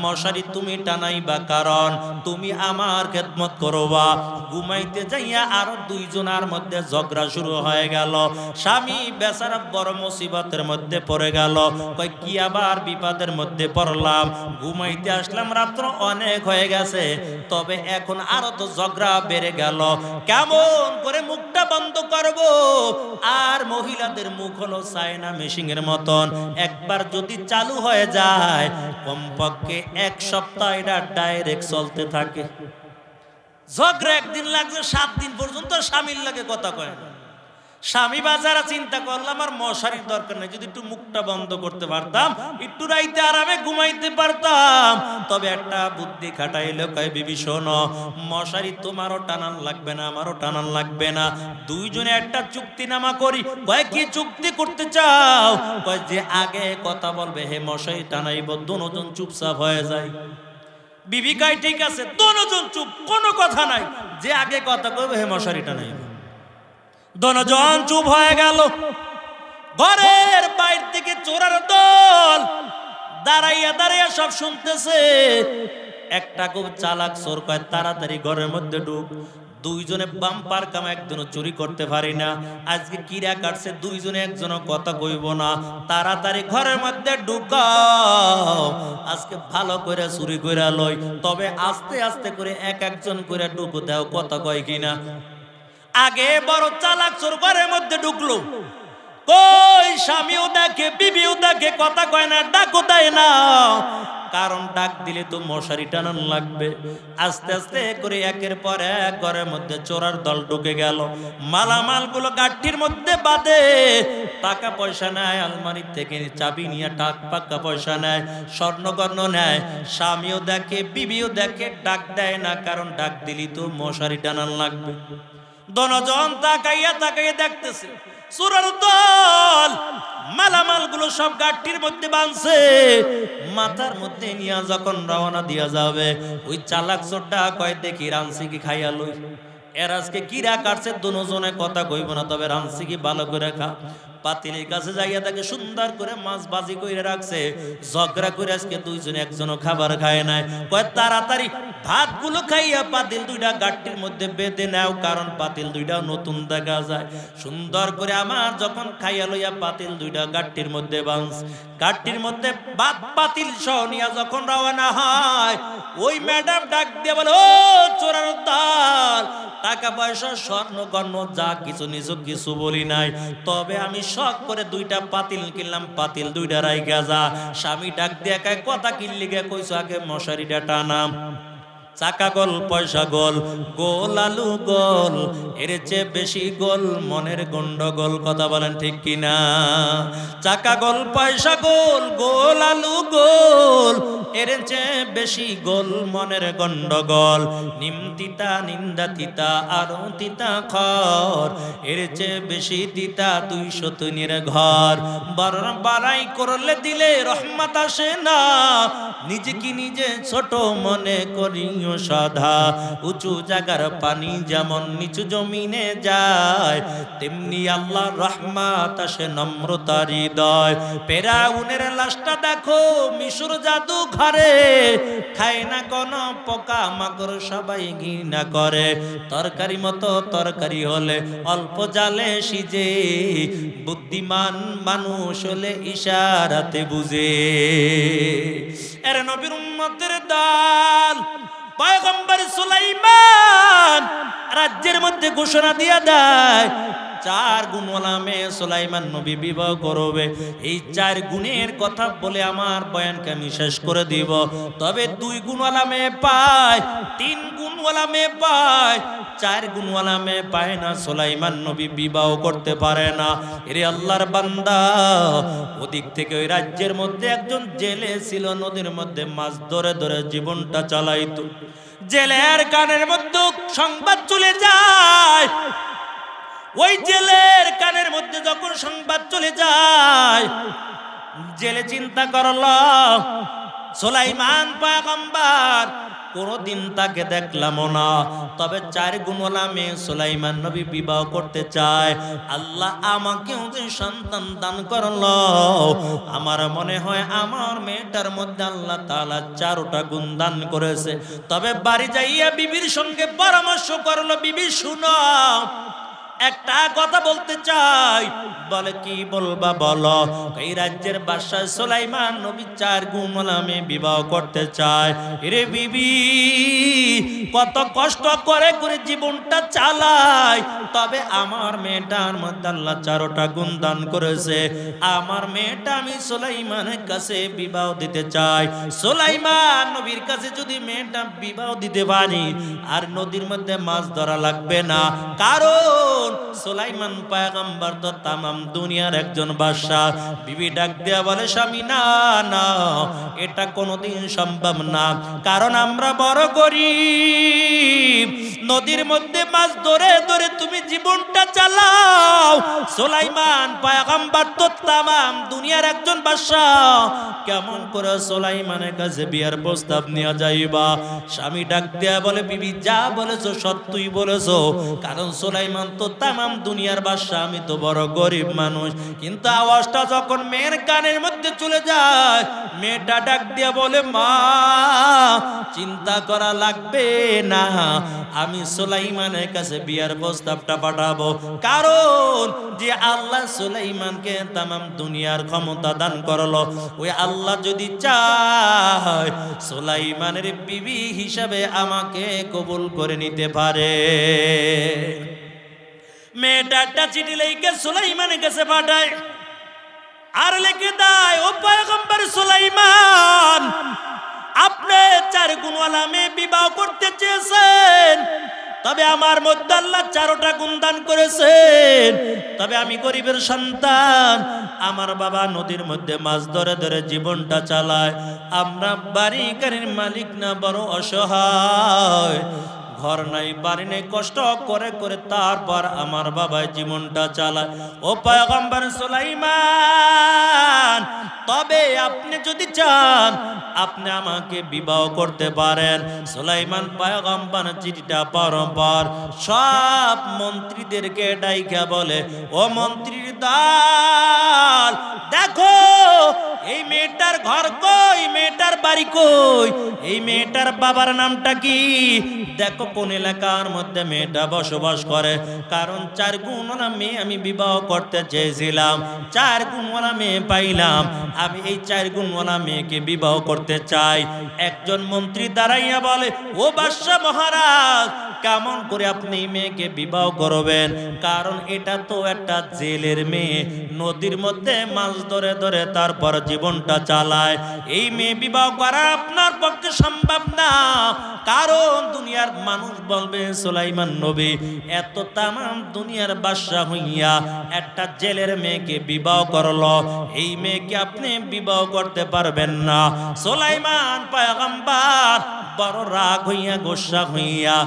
মশারি তুমি টানাইবা কারণ তুমি আমার খেদমত করবা। ঘুমাইতে যাইয়া আরো দুইজনের মধ্যে ঝগড়া শুরু হয়ে গেল। স্বামী বেচারা বড় মুসিবতের মধ্যে পড়ে গেল। কয়, কি আবার বিপদের মধ্যে পড়লাম? ঘুমাইতে আসলাম, রাত্র অনেক হয়ে গেছে, তবে এখন আরো তো ঝগড়া বেড়ে গেল, কেমন করে মুখটা বন্ধ করব? আর মহিলাদের মুখ হলো চায়না মেশিনের মতন, একবার যদি চালু হয়ে যায় কমপক্ষে 1 সপ্তাহ এটা ডাইরেক্ট চলতে থাকে। ঝগড়া একদিন লাগছে, 7 দিন পর্যন্ত স্বামীর লাগে কথা কয় না। স্বামী বাজারা চিন্তা করলাম, আর মশারির দরকার নেই, যদি একটু মুখটা বন্ধ করতে পারতাম, একটু রাইতে আরামে ঘুমাইতে পারতাম। তবে একটা বুদ্ধি খাটাইলো। কয়, বিবি শোনো, মশারি তোমারও টানান লাগবে না, আমারও টানান লাগবে না, দুইজনে একটা চুক্তিনামা করি। কয়, কি চুক্তি করতে চাও? কয়, যে আগে কথা বলবে হে মশারি টানাইব, দুজন চুপচাপ হয়ে যায়। বিবি কয়, ঠিক আছে, দুজন চুপ, কোনো কথা নাই, যে আগে কথা কইবে হে মশারি টানাইব। দুজন চুপ হয়ে গেল। ঘরের বাইরে থেকে চোরের দল দাঁড়াইয়া দাঁড়াইয়া সব শুনতেছে। একটা খুব চালাক চোর কয়, তাড়াতাড়ি ঘরের মধ্যে ঢুক। দুইজনে বাম্পার কাম, একজনও চুরি করতে পারি না, আজকে কিরা কাটছে, দুইজনে একজনও কথা কইব না, তাড়াতাড়ি ঘরের মধ্যে ঢুকাও, আজকে ভালো করে চুরি করে লই। তবে আস্তে আস্তে করে এক একজন করে ঢুকো, দাও কথা কয় কিনা। আগে বড় চালাক চোর ঘরের মধ্যে ঢুকলো। কই স্বামীও দেখে, বিবিও দেখে, কথা কয় না, ডাকও দেয় না, কারণ ডাক দিলে তো মশারি টানান লাগবে। আস্তে আস্তে করে একের পর এক ঘরের মধ্যে চোরার দল ঢুকে গেল। মালামাল গুলো গাঠির মধ্যে বাঁধে, টাকা পয়সা নেয়, আলমারির থেকে চাবি নিয়ে টাকা পয়সা নেয়, স্বর্ণকর্ণ নেয়। স্বামীও দেখে, বিবিও দেখে, ডাক দেয় না, কারণ ডাক দিলি তো মশারি টানান লাগবে। দুজন তাকাইয়া তাকাইয়া দেখতেছে, চোরের দল মালামাল গুলো সব গাঠির মধ্যে বাঁধছে। মাথার মধ্যে নিয়ে যখন রওনা দিয়া যাবে, ওই চালাক চোরটা কয়, দেখি রানছি কি খাইয়া লই। এর আজকে কিরা কাটছে, দুজনে কথা কইব না, তবে রানছি কি ভালো করে খা। পাতিলের কাছে যাইয়া তাকে সুন্দর করে মাছ বাজি করে রাখছে। ঝগড়া করে আজকে দুইজনে একজনও খাবার খায় নাই। কয়, তাড়াতাড়ি ভাতগুলো খাইয়া পাতিল দুইটা গাঠির মধ্যে বেঁধে নাও, কারণ পাতিল দুইটা নতুন দেখা যায়। সুন্দর করে আমার যখন খাইয়া লইয়া পাতিল দুইটা গাঠির মধ্যে বাঁধ, গাঠির মধ্যে ভাত পাতিল সহ নিয়া যখন রওনা হয়, ওই ম্যাডাম ডাক দিয়ে বলে, ও চোরের দল, টাকা পয়সা স্বর্ণ কর্ণ যা কিছু নিছো কিছু বলি নাই, তবে আমি শখ করে দুইটা পাতিল কিনলাম, পাতিল দুইটা রাইখা যা। স্বামী ডাক দিয়ে কয়, কথা কিনলি গে? কইছো আগে মশারিটা টানাম। চাকা গোল, পয়সা গোল, গোল আলু গোল, এর চেয়ে বেশি গোল মনের গন্ডগোল। কথা বলেন ঠিক কিনা? চাকা গোল, পয়সা গোল, গোল আলু গোল, এর চেয়ে বেশি গোল মনের গন্ডগোল। নিম তিতা, নিন্দা তিতা, আরো তিতা খর, এর চেয়ে বেশি তিতা 200 তুনির ঘর। বাড়াই করলে দিলে রহমত আসে না, নিজে কি নিজে ছোট মনে করিও তুমিও সাধা। উঁচু জায়গার পানি যেমন নিচু জমিনে যায়, তেমনি আল্লাহর রহমত আসে নম্রতার হৃদয়। ফেরাউনের লাশটা দেখো মিশর জাদু ঘরে, খায় না কোনো পোকা মাকড়, সবাই ঘৃণা করে। তরকারি মতো তরকারি হলে অল্প জালে সিজে, বুদ্ধিমান মানুষ হলে ইশারাতে বুঝে। এর নবীর উম্মতের দল পয়গম্বর সুলাইমান রাজ্যের মধ্যে ঘোষণা দিয়া দেয়, 4 গুণওয়ালা মেয়ে সুলাইমান নবী বিবাহ করবে। এই 4 গুণের কথা বলে আমার বয়ানকে আমি শেষ করে দিব। তবে 2 গুণওয়ালা মেয়ে পায়, 3 গুণওয়ালা মেয়ে পায়, 4 গুণওয়ালা মেয়ে পায় না। সুলাইমান নবী বিবাহ করতে পারে না। এরে আল্লাহর বান্দা, ওদিক থেকে ওই রাজ্যের মধ্যে একজন জেলে ছিল, নদীর মধ্যে মাছ ধরে ধরে জীবনটা চালাইতো। জেলের কানের মধ্যে সংবাদ চলে যায়। ওই জেলের কানের মধ্যে যখন সংবাদ চলে যায়, জেলে চিন্তা করলো সুলাইমান পয়গম্বর, কোনদিন তাকে দেখলাম না। তবে 4 গুণওয়ালা মেয়ে সুলাইমান নবী বিবাহ করতে চায়। আল্লাহ আমাকেও যে সন্তান দান করলো, আমার মনে হয় আমার মেয়েটার মধ্যে আল্লাহ তাআলা 4টা গুণ দান করেছে। তবে বাড়ি যাইয়া বিবির সঙ্গে পরামর্শ করলো, বিবি শুনো, একটা কথা বলতে চাই। বলে কি বলবা বলো। এই রাজ্যের বাদশা সুলাইমান নবী 4 গুণওয়ালা মেয়ে বিবাহ করতে চায়। রে বিবি, কত কষ্ট করে করে জীবনটা চালায়, তবে আমার মেয়েটার মধ্যে আল্লাহ 4টা গুণ দান করেছে। আমার মেয়েটা আমি সুলাইমানের কাছে বিবাহ দিতে চাই। সুলাইমান নবীর কাছে যদি মেয়েটা বিবাহ দিতে পারি, আর নদীর মধ্যে মাছ ধরা লাগবে না। কারণ সুলাইমান পয়গম্বর তো তামাম দুনিয়ার একজন বাদশা। বিবি ডাক দেয়া বলে, স্বামী না না, এটা কোনোদিন সম্ভব না। কারণ আমরা বড় গরিব, নদীর মধ্যে মাছ ধরে ধরে তুমি জীবনটা চালাও। সুলাইমান পয়গম্বর তো তামাম দুনিয়ার একজন বাদশা, কেমন করে সুলাইমানের কাছে বিয়ার প্রস্তাব নিয়ে যাইবা? স্বামী ডাক দেয়া বলে, বিবি যা বলেছো সত্যই বলেছো। কারণ সুলাইমান তো তামাম দুনিয়ার বাদশা, আমি তো বড় গরিব মানুষ। কিন্তু আওয়াজটা যখন মেয়ের কানের মধ্যে চলে যায়, মেয়েটা ডাক দিয়া বলে, মা চিন্তা করা লাগবে না, আমি সুলাইমানের কাছে বিয়ার প্রস্তাবটা পাঠাবো। কারণ যে আল্লাহ সুলাইমানকে তামাম দুনিয়ার ক্ষমতা দান করলো, ওই আল্লাহ যদি চায় সুলাইমানের বিবি হিসাবে আমাকে কবুল করে নিতে পারে। মেয়েটা একটা চিঠি লিখে সুলাইমানের কাছে পাঠায়, আর লিখে দেয়, ও পয়গম্বর সুলাইমান, আপনি 4 গুণওয়ালা মেয়ে বিবাহ করতে চেয়েছেন, তবে আমার মধ্যে আল্লাহ 4টা গুণ দান করেছেন। তবে আমি গরিবের সন্তান, আমার বাবা নদীর মধ্যে মাছ ধরে ধরে জীবনটা চালায়। আমরা বাড়ি গাড়ির মালিক না, বড় অসহায়, ঘর নাই বাড়ি নেই, কষ্ট করে করে তারপর আমার বাবা জীবনটা চালায়। ও পয়গম্বর সুলাইমান, তবে আপনি যদি চান আপনি আমাকে বিবাহ করতে পারেন। সুলাইমান পয়গম্বর চিঠিটা পড়ার পর সব মন্ত্রীদেরকে ডাইকা বলে, ও মন্ত্রীর দল, দেখো এই মেয়েটার ঘর কই, মেয়েটার বাড়ি কই, এই মেয়েটার বাবার নামটা কি, দেখো কোন এলাকার মধ্যে মেয়েটা বসবাস করে। কারণ 4 গুণওয়ালা মেয়ে আমি বিবাহ করতে চেয়েছিলাম, 4 গুণওয়ালা মেয়ে পাইলাম, আমি এই 4 গুণওয়ালা মেয়েকে বিবাহ করতে চাই। একজন মন্ত্রী দাঁড়াইয়া বলে, ও বাদশা মহারাজ, কেমন করে আপনি মেয়েকে বিবাহ করবেন? কারণ এটা তো একটা জেলের মেয়ে, নদীর মধ্যে মাছ ধরে ধরে তারপর জীবনটা চালায়। এই মেয়ে বিবাহ করা আপনার পক্ষে সম্ভব না। কারণ দুনিয়ার মানুষ বলবে সুলাইমান নবী এত তামাম দুনিয়ার বাদশা হইয়া একটা জেলের মেয়েকে বিবাহ করলো, এই মেয়েকে আপনি বিবাহ করতে পারবেন না। সুলাইমান পয়গম্বর বড় রাগ হইয়া, গোসা হইয়া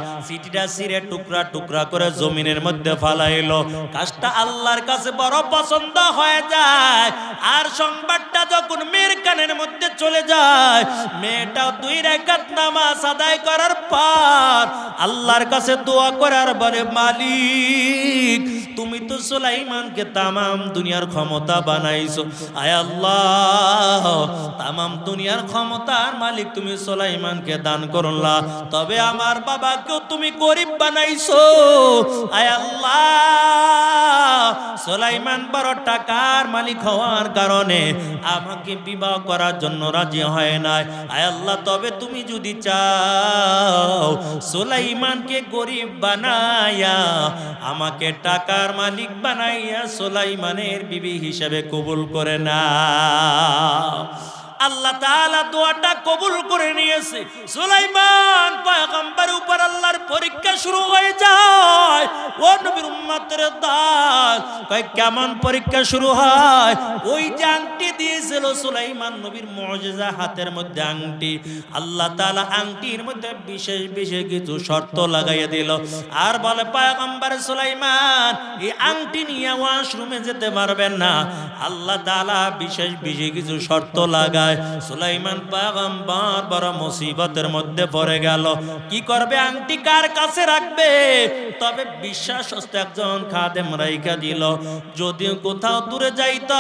আংটিটা ছিঁড়ে টুকরা টুকরা করে জমিনের মধ্যে ফালাইলো। কাজটা আল্লাহর কাছে বড় পছন্দ হয়ে যায়। আর সংবাদটা যখন মেয়ের কানের মধ্যে চলে যায়, মেয়েটাও 2 রাকাত নামাজ আদায় করার পর আল্লাহর কাছে দোয়া করার বলে, মালিক তুমি তো সুলাইমানকে তামাম দুনিয়ার ক্ষমতা বানাইছো। আয় আল্লাহ, তামাম দুনিয়ার ক্ষমতার মালিক তুমি সুলাইমানকে দান করলা, তবে আমার বাবাকেও তুমি গরিব বানাইছো। আয় আল্লাহ, সুলাইমান বড় টাকার মালিক হওয়ার কারণে আমাকে বিবাহ করার জন্য রাজি হয় নাই। আয় আল্লাহ, তবে তুমি যদি চাও সুলাইমানকে গরিব বানাইয়া আমাকে টাকার মালিক বানাইয়া সুলাইমানের বিবি হিসেবে কবুল করে নাও। আল্লাহ তাআলা দোয়াটা কবুল করে নিয়েছে। সুলাইমান পয়গম্বরের উপর আল্লাহর পরীক্ষা শুরু হয়ে যায়। ও নবীর উম্মতের দল, কয় কেমন পরীক্ষা শুরু হয়? ওই যে আংটি দিয়েছিল সুলাইমান নবীর মুজিজা, হাতের মধ্যে আংটি, আল্লাহ তাআলা আংটির মধ্যে বিশেষ বিশেষ কিছু শর্ত লাগাইয়া দিল। আর বলে, পয়গম্বর সুলাইমান এই আংটি নিয়ে ওয়াশরুমে যেতে পারবেন না। আল্লাহ তাআলা বিশেষ বিশেষ কিছু শর্ত লাগায়। সুলাইমান পয়গম্বর বড় মুসিবতের মধ্যে পড়ে গেল। কি করবে? আংটি কার কাছে রাখবে? তবে বিশ্বাসস্থ একজন খাদেম রাইখা দিল। যদিও কোথাও দূরে যাইত,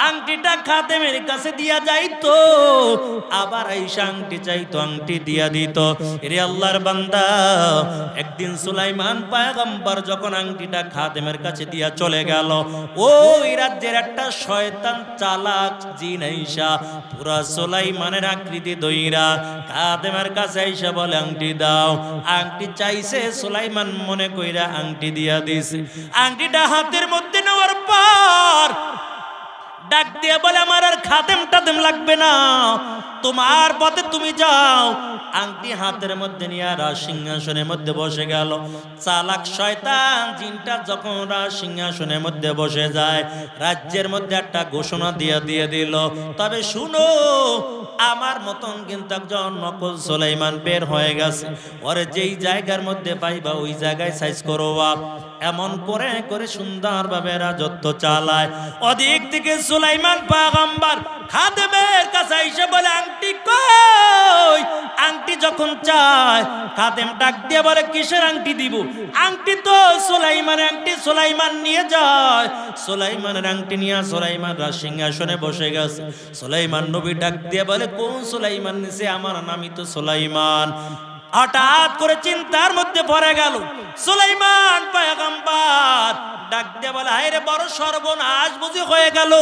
আংটিটা খাদেমের কাছে দিয়া যাইতো, আবার আইসা আংটি চাইতো, আংটি দিয়া দিত। এরে আল্লাহর বান্দা, একদিন সুলাইমান পয়গম্বর যখন আংটিটা খাদেমের কাছে দিয়া চলে গেল, ওই রাজ্যের একটা শয়তান চালাক জিন আইসা পুরা সুলাইমানের আকৃতি দইরা খাদেমের কাছে আইসা বলে, আংটি দাও। আংটি চাইছে, সুলাইমান মনে কইরা আংটি দিয়া দিছে। আংটিটা হাতের মধ্যে নেওয়ার পর ডাক দিয়ে বলে, আমার আর খাদেম টাদেম লাগবে না, তোমার পথে তুমি যাও। আংটি হাতের মধ্যে নিয়ে রাজ সিংহাসনের মধ্যে বসে গেল। চালাক শয়তান জিনটা যখন রাজ সিংহাসনের মধ্যে বসে যায়, রাজ্যের মধ্যে একটা ঘোষণা দিয়ে দিল, তবে শুনো, আমার মতন কিন্তু একজন নকল সুলাইমান বের হয়ে গেছে। ওরে যেই জায়গার মধ্যে পাইবা ওই জায়গায় সাইজ করো। এমন করে করে সুন্দরভাবে রাজত্ব চালায়। ওদিক থেকে সুলাইমান পয়গম্বর খাদেমের কাছে এসে বলে, আংটি কই? আংটি যখন চায়, খাদেম ডাক দিয়ে বলে, কিসের আংটি দিব? আংটি তো সুলাইমানের আংটি, সুলাইমান নিয়ে যায়। সুলাইমানের আংটি নিয়ে সুলাইমান রাজ সিংহাসনে বসে গেছে। সুলাইমান নবী ডাক দিয়ে বলে, কোন সুলাইমান নিছে? আমার নামই তো সুলাইমান। হঠাৎ করে চিন্তার মধ্যে পড়ে গেল। সুলাইমান পয়গম্বর ডাক দিয়ে বলে, হায় রে, বড় সর্বনাশ বুঝি হয়ে গেল।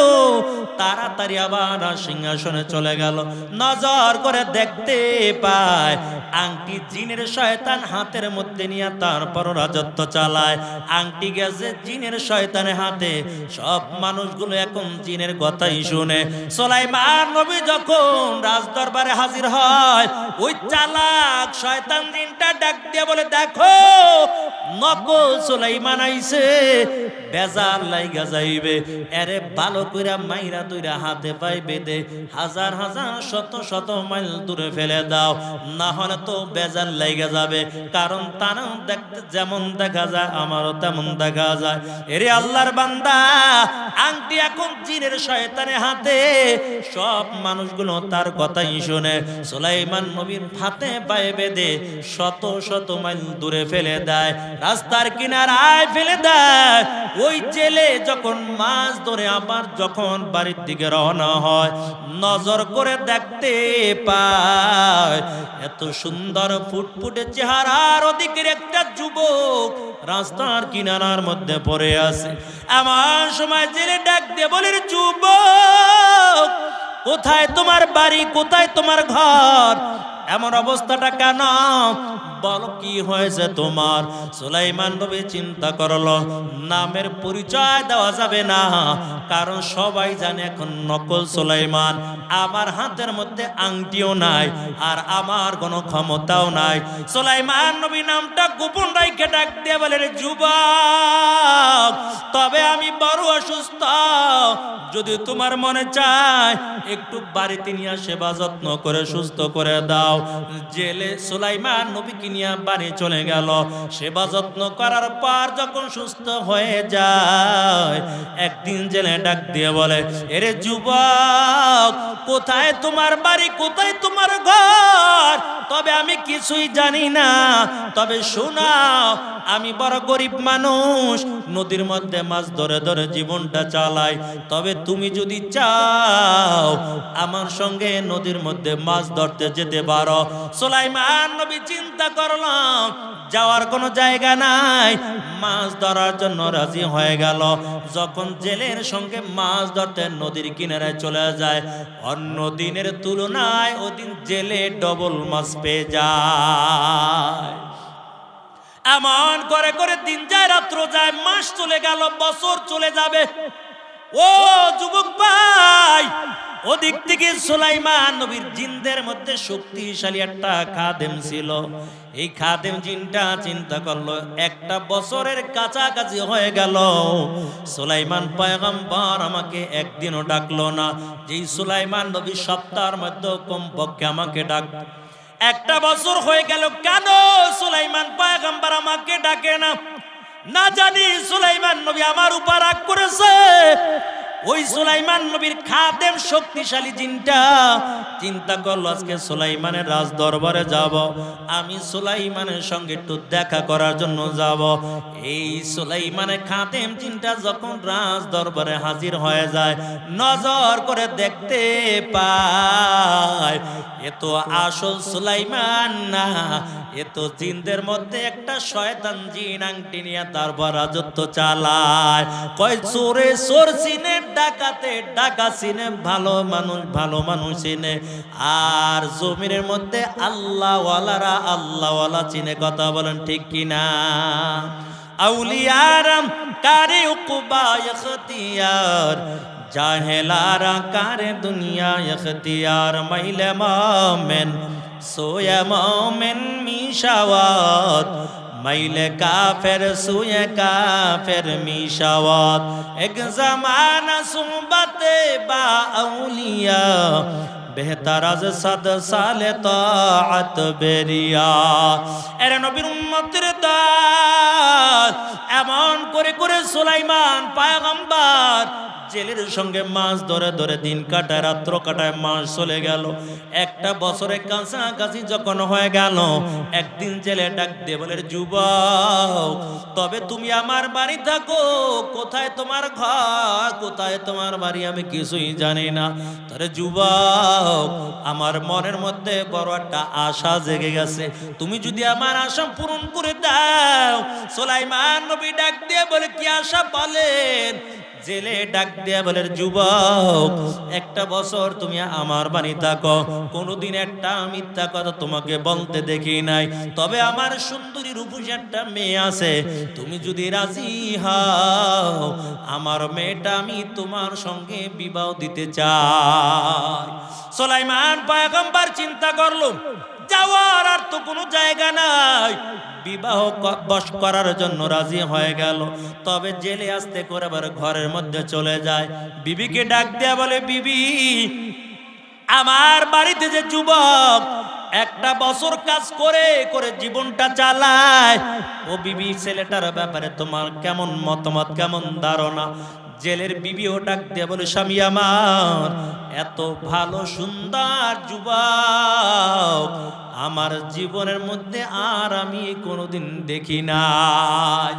তাড়াতাড়ি আবার সিংহাসনে চলে গেল। নজর করে দেখতে পায় আংটি জিনের শয়তান হাতের মধ্যে নিয়ে তারপর রাজত্ব চালায়। আংটি গেছে জিনের শয়তানের হাতে। সব মানুষগুলো এখন জিনের কথাই শুনে। সুলাইমান নবী যখন রাজদরবারে হাজির হয়, ওই চালাক শয়তান জিনটা ডাক দিয়ে বলে, দেখো নকল সুলাইমান আইছে, বেজার লাইগা যাইবে। এরে ভালো কইরা মাইরা দুইরা হাতে পাই বেঁধে হাজার হাজার শত শত মাইল দূরে ফেলে দাও, না হলে তো বেজার লাইগা যাবে। কারণ তারাও দেখতে যেমন দেখা যায়, আমারও তেমন দেখা যায়। এরে আল্লাহর বান্দা, আংটি এখন জিনের শয়তানের হাতে। সব মানুষগুলো তার কথাই শুনে সুলাইমান নবীর হাতে পায়ে বেঁধে শত শত মাইল দূরে ফেলে দেয়, রাস্তার কিনারায় ফেলে দেয়। ওই জেলে যখন মাছ ধরে আবার যখন বাড়ির দিকে রওনা হয়, নজর করে দেখতে পায় এত সুন্দর ফুটফুটে চেহারার ওদিকের একটা যুবক রাস্তার কিনারার মধ্যে পড়ে আছে। আমার সময় জেলে ডাক দিয়ে বলে, যুবক, কোথায় তোমার বাড়ি, কোথায় তোমার ঘর? এমন অবস্থাটা কেন? বলো কি হয়েছে তোমার? সুলাইমান নবী চিন্তা করলো, নামের পরিচয় দেওয়া যাবে না, কারণ সবাই জানে এখন নকল সুলাইমান। আমার হাতের মধ্যে আংটিও নাই, আর আমার কোনো ক্ষমতাও নাই। সুলাইমান নবী নামটা গোপন রাইখে ডাক দিয়ে বলে, যুবক, তবে আমি বড় অসুস্থ, যদি তোমার মনে চায় একটু বাড়িতে নিয়ে সেবা যত্ন করে সুস্থ করে দাও। যাও। জেলে সুলাইমান নবীকে নিয়ে বাড়ি চলে গেল। সেবা যত্ন করার পর যখন সুস্থ হয়ে যায়, একদিন জেলে ডাক দিয়ে বলে, এরে যুবক, কোথায় তোমার বাড়ি, কোথায় তোমার ঘর? তবে আমি কিছুই জানি না, তবে শোনাও, আমি বড় গরিব মানুষ, নদীর মধ্যে মাছ ধরে ধরে জীবনটা চালাই। তবে তুমি যদি চাও আমার সঙ্গে নদীর মধ্যে মাছ ধরতে যেতে পারো। সুলাইমান নবী চিন্তা করলাম, যাওয়ার কোনো জায়গা নাই, মাছ ধরার জন্য রাজি হয়ে গেল। যখন জেলের সঙ্গে মাছ ধরতে নদীর কিনারায় চলে যায়, অন্য দিনের তুলনায় ওদিন জেলে ডবল মাছ পেয়ে যায়। এমন করে করে দিন যায়, রাত্র যায়, মাস চলে গেল, বছর চলে যাবে। ও যুবক ভাই, ওদিক থেকে সুলাইমান নবীর জিনদের মধ্যে শক্তিশালী একটা খাদেম ছিল। এই খাদেম জিনটা চিন্তা করলো, একটা বছরের কাছাকাছি হয়ে গেল, সুলাইমান পয়গম্বর আমাকে একদিনও ডাকলো না। যেই সুলাইমান নবী সপ্তাহের মধ্যে কমপক্ষে আমাকে ডাক, একটা বছর হয়ে গেল, কেন সুলাইমান পয়গম্বর আমাকে ডাকে না? না জানি সুলাইমান নবী আমার উপর রাগ করেছে। ওই সুলাইমান নবীর খাদেম শক্তিশালী জিনটা চিন্তা করলো, আজকে সুলাইমানের রাজ দরবারে যাব, আমি সুলাইমানের সঙ্গে একটু দেখা করার জন্য যাব। এই সুলাইমানের খাদেম জিনটা যখন রাজ দরবারে হাজির হয়ে যায়, নজর করে দেখতে পায় এ তো আসল সুলাইমান না, এ তো জিনদের মধ্যে একটা শয়তান জিন আংটি নিয়ে তারপর রাজত্ব চালায়। কয় চোরে চোর চিনে, ডাকাতে ডাকা চিনে, ভালো মানুষ চিনে, আর জমিনের মধ্যে আল্লাহওয়ালারা আল্লাহওয়ালা চিনে। কথা বলেন ঠিক কিনা? আউলিয়ারাম কারে উকুবা ইখতিয়ার, জাহেলারা কারে দুনিয়া ইখতিয়ার। মাইলে মোমেন সোয়া মোমেন মিশাওয়াত, মাইলে কাফের সুয়ে কাফের মিশাওয়াত। এক জামানা সুহবতে বা আউলিয়া, বেহতার আজ 7 সালে তাআত বেরিয়া। এরে নবীর উম্মতের দল, এমন করে করে সুলাইমান পয়গম্বর জেলের সঙ্গে মাছ ধরে ধরে দিন কাটায়, রাত্র কাটায়, মাস চলে গেল। একটা বছরের কাছাকাছি যখন হয়ে গেল, একদিন জেলে ডাক দিয়ে বলে, যুবক, তবে তুমি আমার বাড়ি থাকো, কোথায় তোমার ঘর, কোথায় তোমার বাড়ি, আমি কিছুই জানি না। তারে যুবক, আমার মনের মধ্যে বড় একটা আশা জেগে গেছে, তুমি যদি আমার আশা পূরণ করে দাও। সুলাইমান নবী ডাক দিয়ে বলে, কি আশা বলেন? জেলে ডাক দিয়া বলে, যুবক, একটা বছর তুমি আমার বাড়ি থাকো, কোনদিন একটা মিথ্যা কথা তোমাকে বলতে দেখি নাই। তবে আমার সুন্দরী রূপসী একটা মেয়ে আছে, তুমি যদি রাজি হও, আমার মেয়েটা আমি তোমার সঙ্গে বিবাহ দিতে চাই। সুলাইমান পয়গম্বর চিন্তা করলো, যাওয়ার আর তো কোনো জায়গা নাই, বিবাহ বশ করার জন্য রাজি হয়ে গেল। তবে জেলে আসতে করে আবার ঘরের মধ্যে চলে যায়। বিবিকে ডাক দেয়া বলে, বিবি, আমার বাড়িতে যে যুবক একটা বছর কাজ করে করে জীবনটা চালায়, ও বিবি, ছেলেটার ব্যাপারে তোমার কেমন মতামত, কেমন ধারণা? জেলের বিবিও ডাক দিয়ে বলে, স্বামী আমার, এত ভালো সুন্দর যুবক আমার জীবনের মধ্যে আর আমি কোনোদিন দেখি নাই।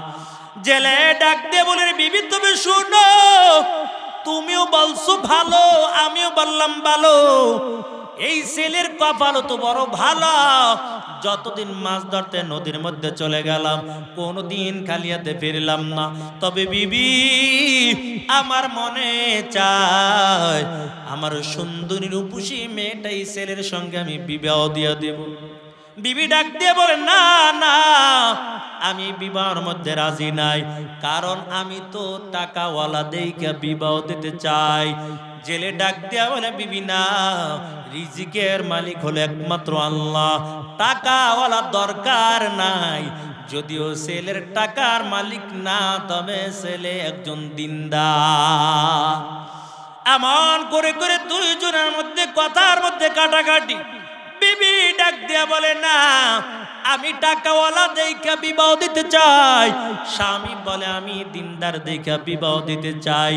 জেলে ডাক দিয়ে বলে, বিবি তুমি শুনো, তুমিও বলছো ভালো, আমিও বললাম ভালো, এই ছেলের কপাল তো বড় ভালো, যতদিন মাছ ধরতে নদীর মধ্যে চলে গেলাম, কোনোদিন খালি হাতে ফিরলাম না। তবে বিবি, আমার মনে চায় আমার সুন্দরী রূপসী মেয়েটাই ছেলের সঙ্গে আমি বিবাহ দিয়ে দেব। বিবি ডাক দিয়ে বলে, না না, আমি বিবাহের মধ্যে রাজি নাই, কারণ আমি তো টাকাওয়ালা দেইকে বিবাহ দিতে চাই। জেলে ডাক দেয়া বলে, বিবি না, রিজিকের মালিক হলো একমাত্র আল্লাহ, টাকাওয়ালা দরকার নাই। যদিও ছেলের টাকার মালিক না, তবে ছেলে একজন দিনদার। এমন করে করে দুইজনের মধ্যে কথার মধ্যে কাটাকাটি। বিবি ডাক দিয়া বলে না আমি টাকাওয়ালা দেখা বিবাহ দিতে চাই। স্বামী বলে আমি দিনদার দেখা বিবাহ দিতে চাই।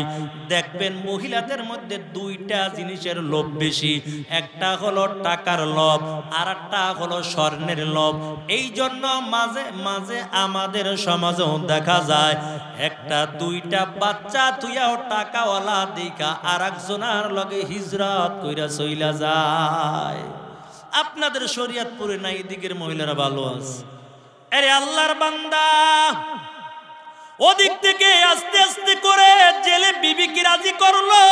দেখবেন মহিলাদের মধ্যে দুইটা জিনিসের লোভ বেশি, একটা হলো টাকার লোভ আর একটা হলো স্বর্ণের লোভ। এই জন্য মাঝে মাঝে আমাদের সমাজেও দেখা যায় একটা দুইটা বাচ্চা তুইয়াও টাকাওয়ালা দেখা আর একজনের লগে হিজরত কইরা চইলা যায়। আপনাদের শরীয়তপুরে না এদিকের মহিলারা ভালো আছে? আরে আল্লাহর বান্দা, ওদিক থেকে আস্তে আস্তে করে জেলে বিবিকে রাজি করলো,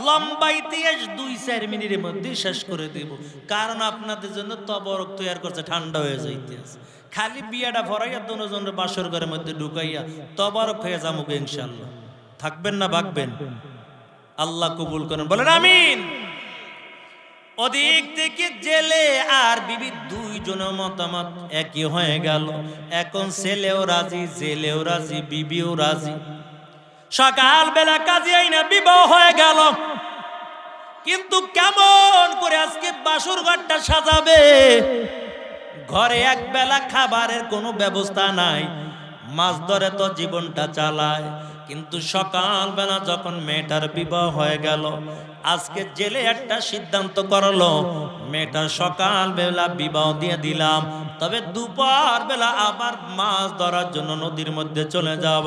লম্বা ইতিহাস 2-4 মিনিটের মধ্যে শেষ করে দেব। কারণ আপনাদের জন্য তবরক তৈরি করছে, ঠান্ডা হয়ে যায় ইতিহাস। খালি বিয়াটা ভরাইয়া দুজনের বাসর ঘরের মধ্যে ঢুকাইয়া তবরক হয়ে যাবো ইনশাআল্লাহ। থাকবেন না ভাগবেন? আল্লাহ কবুল করেন, বলেন আমিন। ওদিক থেকে জেলে আর বিবি দুইজনের মতামত একই হয়ে গেল। এখন ছেলেও রাজি, জেলেও রাজি, বিবিও রাজি। সকাল বেলা কাজে আইনা বিবাহ হয়ে গেল। কিন্তু কেমন করে আজকে বাসর ঘরটা সাজাবে? ঘরে এক বেলা খাবারের কোনো ব্যবস্থা নাই, মাছ ধরে তো জীবনটা চালায়। কিন্তু সকাল বেলা যখন মেয়েটার বিবাহ হয়ে গেল, আজকে জেলে একটা সিদ্ধান্ত করলো, মেয়েটা সকাল বেলা বিবাহ দিয়ে দিলাম, তবে দুপুর বেলা আবার মাছ ধরার জন্য নদীর মধ্যে চলে যাব।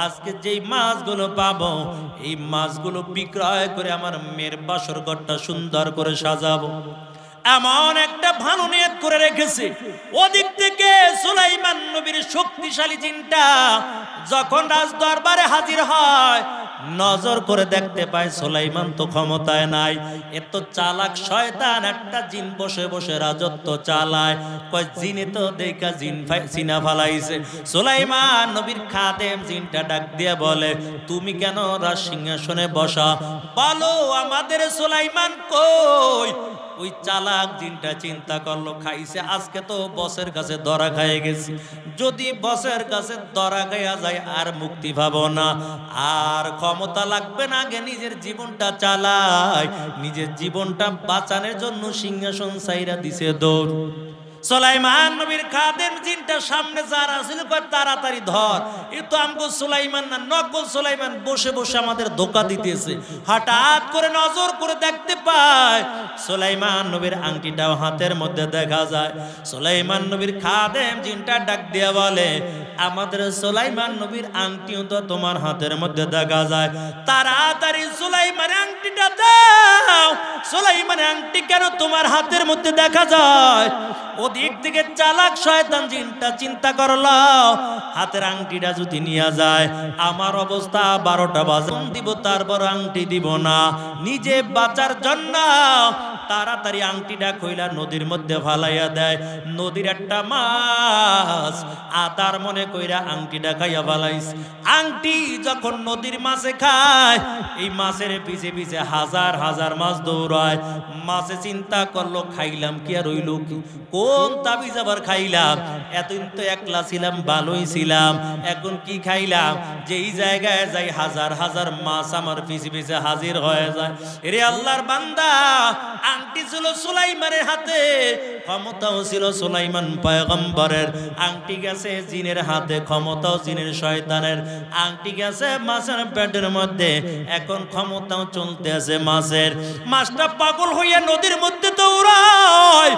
আজকে যেই মাছগুলো পাবো এই মাছগুলো বিক্রয় করে আমার মেয়ের বাসর ঘরটা সুন্দর করে সাজাবো। এমন একটা ভালো নিয়ত করে রেখেছে। ওদিক থেকে সুলাইমান নবীর শক্তিশালী চিন্তা যখন রাজ দরবারে হাজির হয়, নজর করে দেখতে পায় সুলাইমান তো ক্ষমতায় নাই। এত চালাক শয়তান একটা জিন বসে বসে রাজত্ব চালায়। কয় জিনে তো দেখা জিন চিনা ফালাইছে। সুলাইমান নবীর খাদেম জিনটা ডাক দিয়ে বলে, তুমি কেন রাজ সিংহাসনে বসা? বলো আমাদের সুলাইমান কই? ওই চালাক জিনটা চিন্তা করলো, খাইছে আজকে তো বসের কাছে ধরা খাইয়ে গেছি। যদি বসের কাছে ধরা খাইয়া যায় আর মুক্তি পাবো না, আর ক্ষমতা লাগবে না, আগে নিজের জীবনটা চালায়। নিজের জীবনটা বাঁচানোর জন্য সিংহাসন ছাইরা দিছে দৌড়। সুলাইমান নবীর খাদেম জিনটা সামনে যারা ছিল কয় তাড়াতাড়ি ধর, এ তো আমগো সুলাইমান না, নকল সুলাইমান বসে বসে আমাদের ধোঁকা দিতেছে। হঠাৎ করে নজর করে দেখতে পায় সুলাইমান নবীর আংটিটাও হাতের মধ্যে দেখা যায়। সুলাইমান নবীর খাদেম জিনটা ডাক দিয়া বলে, আমাদের সুলাইমান নবীর আংটিও তো তোমার হাতের মধ্যে দেখা যায়, তাড়াতাড়ি সুলাইমানের আংটিটা দাও। সুলাইমানের আংটি কেন তোমার হাতের মধ্যে দেখা যায়? ওদিক থেকে চালাক শয়তান জিনটা চিন্তা করলো, হাতের আংটিটা যদি নিয়ে যায় আমার অবস্থা 12টা বাজন দিব, তারপর আংটি দিব না। নিজে বাঁচার জন্য তাড়াতাড়ি আংটিটা কইলা নদীর মধ্যে ফালাইয়া দেয়। নদীর একটা মাছ আদার মনে কইরা আংটিটা খাইয়া ফালাইছে। আংটি যখন নদীর মাছে খায়, এই মাছের পিছে পিছে হাজার হাজার মাছ দৌড়ায়। মাছে চিন্তা করলো, খাইলাম কি আর হইল কি, কোন তাবিজ আবার খাইলাম? এতদিন তো একলা ছিলাম, ভালোই ছিলাম, এখন কি খাইলাম? যেই জায়গায় যাই হাজার হাজার মাছ আমার পিছে পিছে হাজির হয়ে যায়। এরে আল্লাহর বান্দা, আংটি ছিল সুলাইমানের হাতে, ক্ষমতাও ছিল সুলাইমান পয়গম্বরের। আংটি গেছে জিনের হাতে, ক্ষমতাও জিনের শয়তানের। আংটি গেছে মাছের পেটের মধ্যে, এখন ক্ষমতাও চলতে আছে মাছের। মাছটা পাগল হইয়া নদীর মধ্যে দৌড়ায়।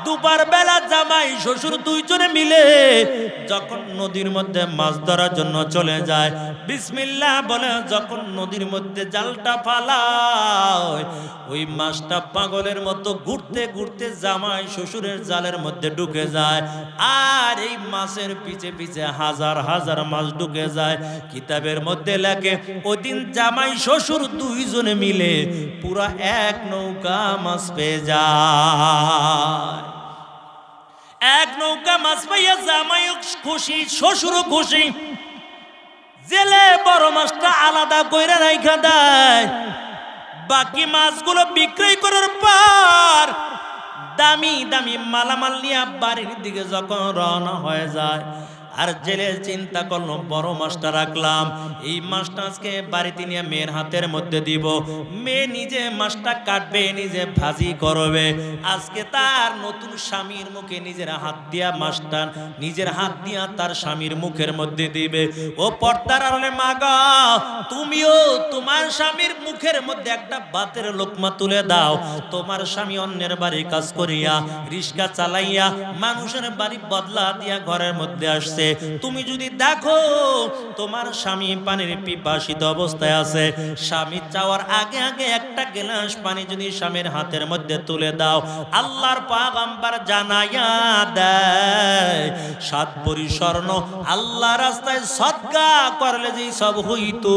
দুবার বেলা জামাই শ্বশুর দুইজনে মিলে যখন নদীর মধ্যে মাছ ধরার জন্য চলে যায়, বিসমিল্লাহ বলে যখন নদীর মধ্যে জালটা ফালায়, ওই মাছটা পাগলের মতো ঘুরতে ঘুরতে জামাই শ্বশুরের জালের মধ্যে ঢুকে যায়। আর এই মাছের পিছে পিছে হাজার হাজার মাছ ঢুকে যায়। কিতাবের মধ্যে লেখে ওই দিন জামাই শ্বশুর দুইজনে মিলে পুরা এক নৌকা মাছ পেয়ে যায়। এক নৌকা মাছ পাইয়া জামাইও খুশি, শ্বশুরও খুশি। জেলে বড় মাছটা আলাদা কইরা রাইখা দেয়। বাকি মাছগুলো বিক্রয় করার পর দামি দামি মালামাল নিয়ে বাড়ির দিকে যখন রওনা হয়ে যায়, আর জেলে চিন্তা করলো বড় মাছটা রাখলাম, এই মাছটা আজকে বাড়িতে নিয়ে মেয়ের হাতের মধ্যে দিব, মেয়ে নিজে মাছটা কাটবে, নিজে ভাজি করবে। আজকে তার নতুন স্বামীর মুখে নিজের হাত দিয়া মাছটা নিজের হাত দিয়া তার স্বামীর মুখের মধ্যে দিবে। ও পর্দার আড়ালে মা গো, তুমিও তোমার স্বামীর মুখের মধ্যে একটা ভাতের লোকমা তুলে দাও। তোমার স্বামী অন্যের বাড়ি কাজ করিয়া রিস্কা চালাইয়া মানুষের বাড়ি বদলা দিয়া ঘরের মধ্যে আসছে, তুমি যদি দেখো তোমার স্বামী পানির পিপাসিত অবস্থায় আছে, স্বামী চাওয়ার আগে আগে একটা গ্লাস পানি যদি স্বামীর হাতের মধ্যে তুলে দাও, আল্লাহর পয়গম্বর জানাইয়া দেয় 7 ভরি স্বর্ণ আল্লাহ রাস্তায় সদকা করলে যে সব হইতো,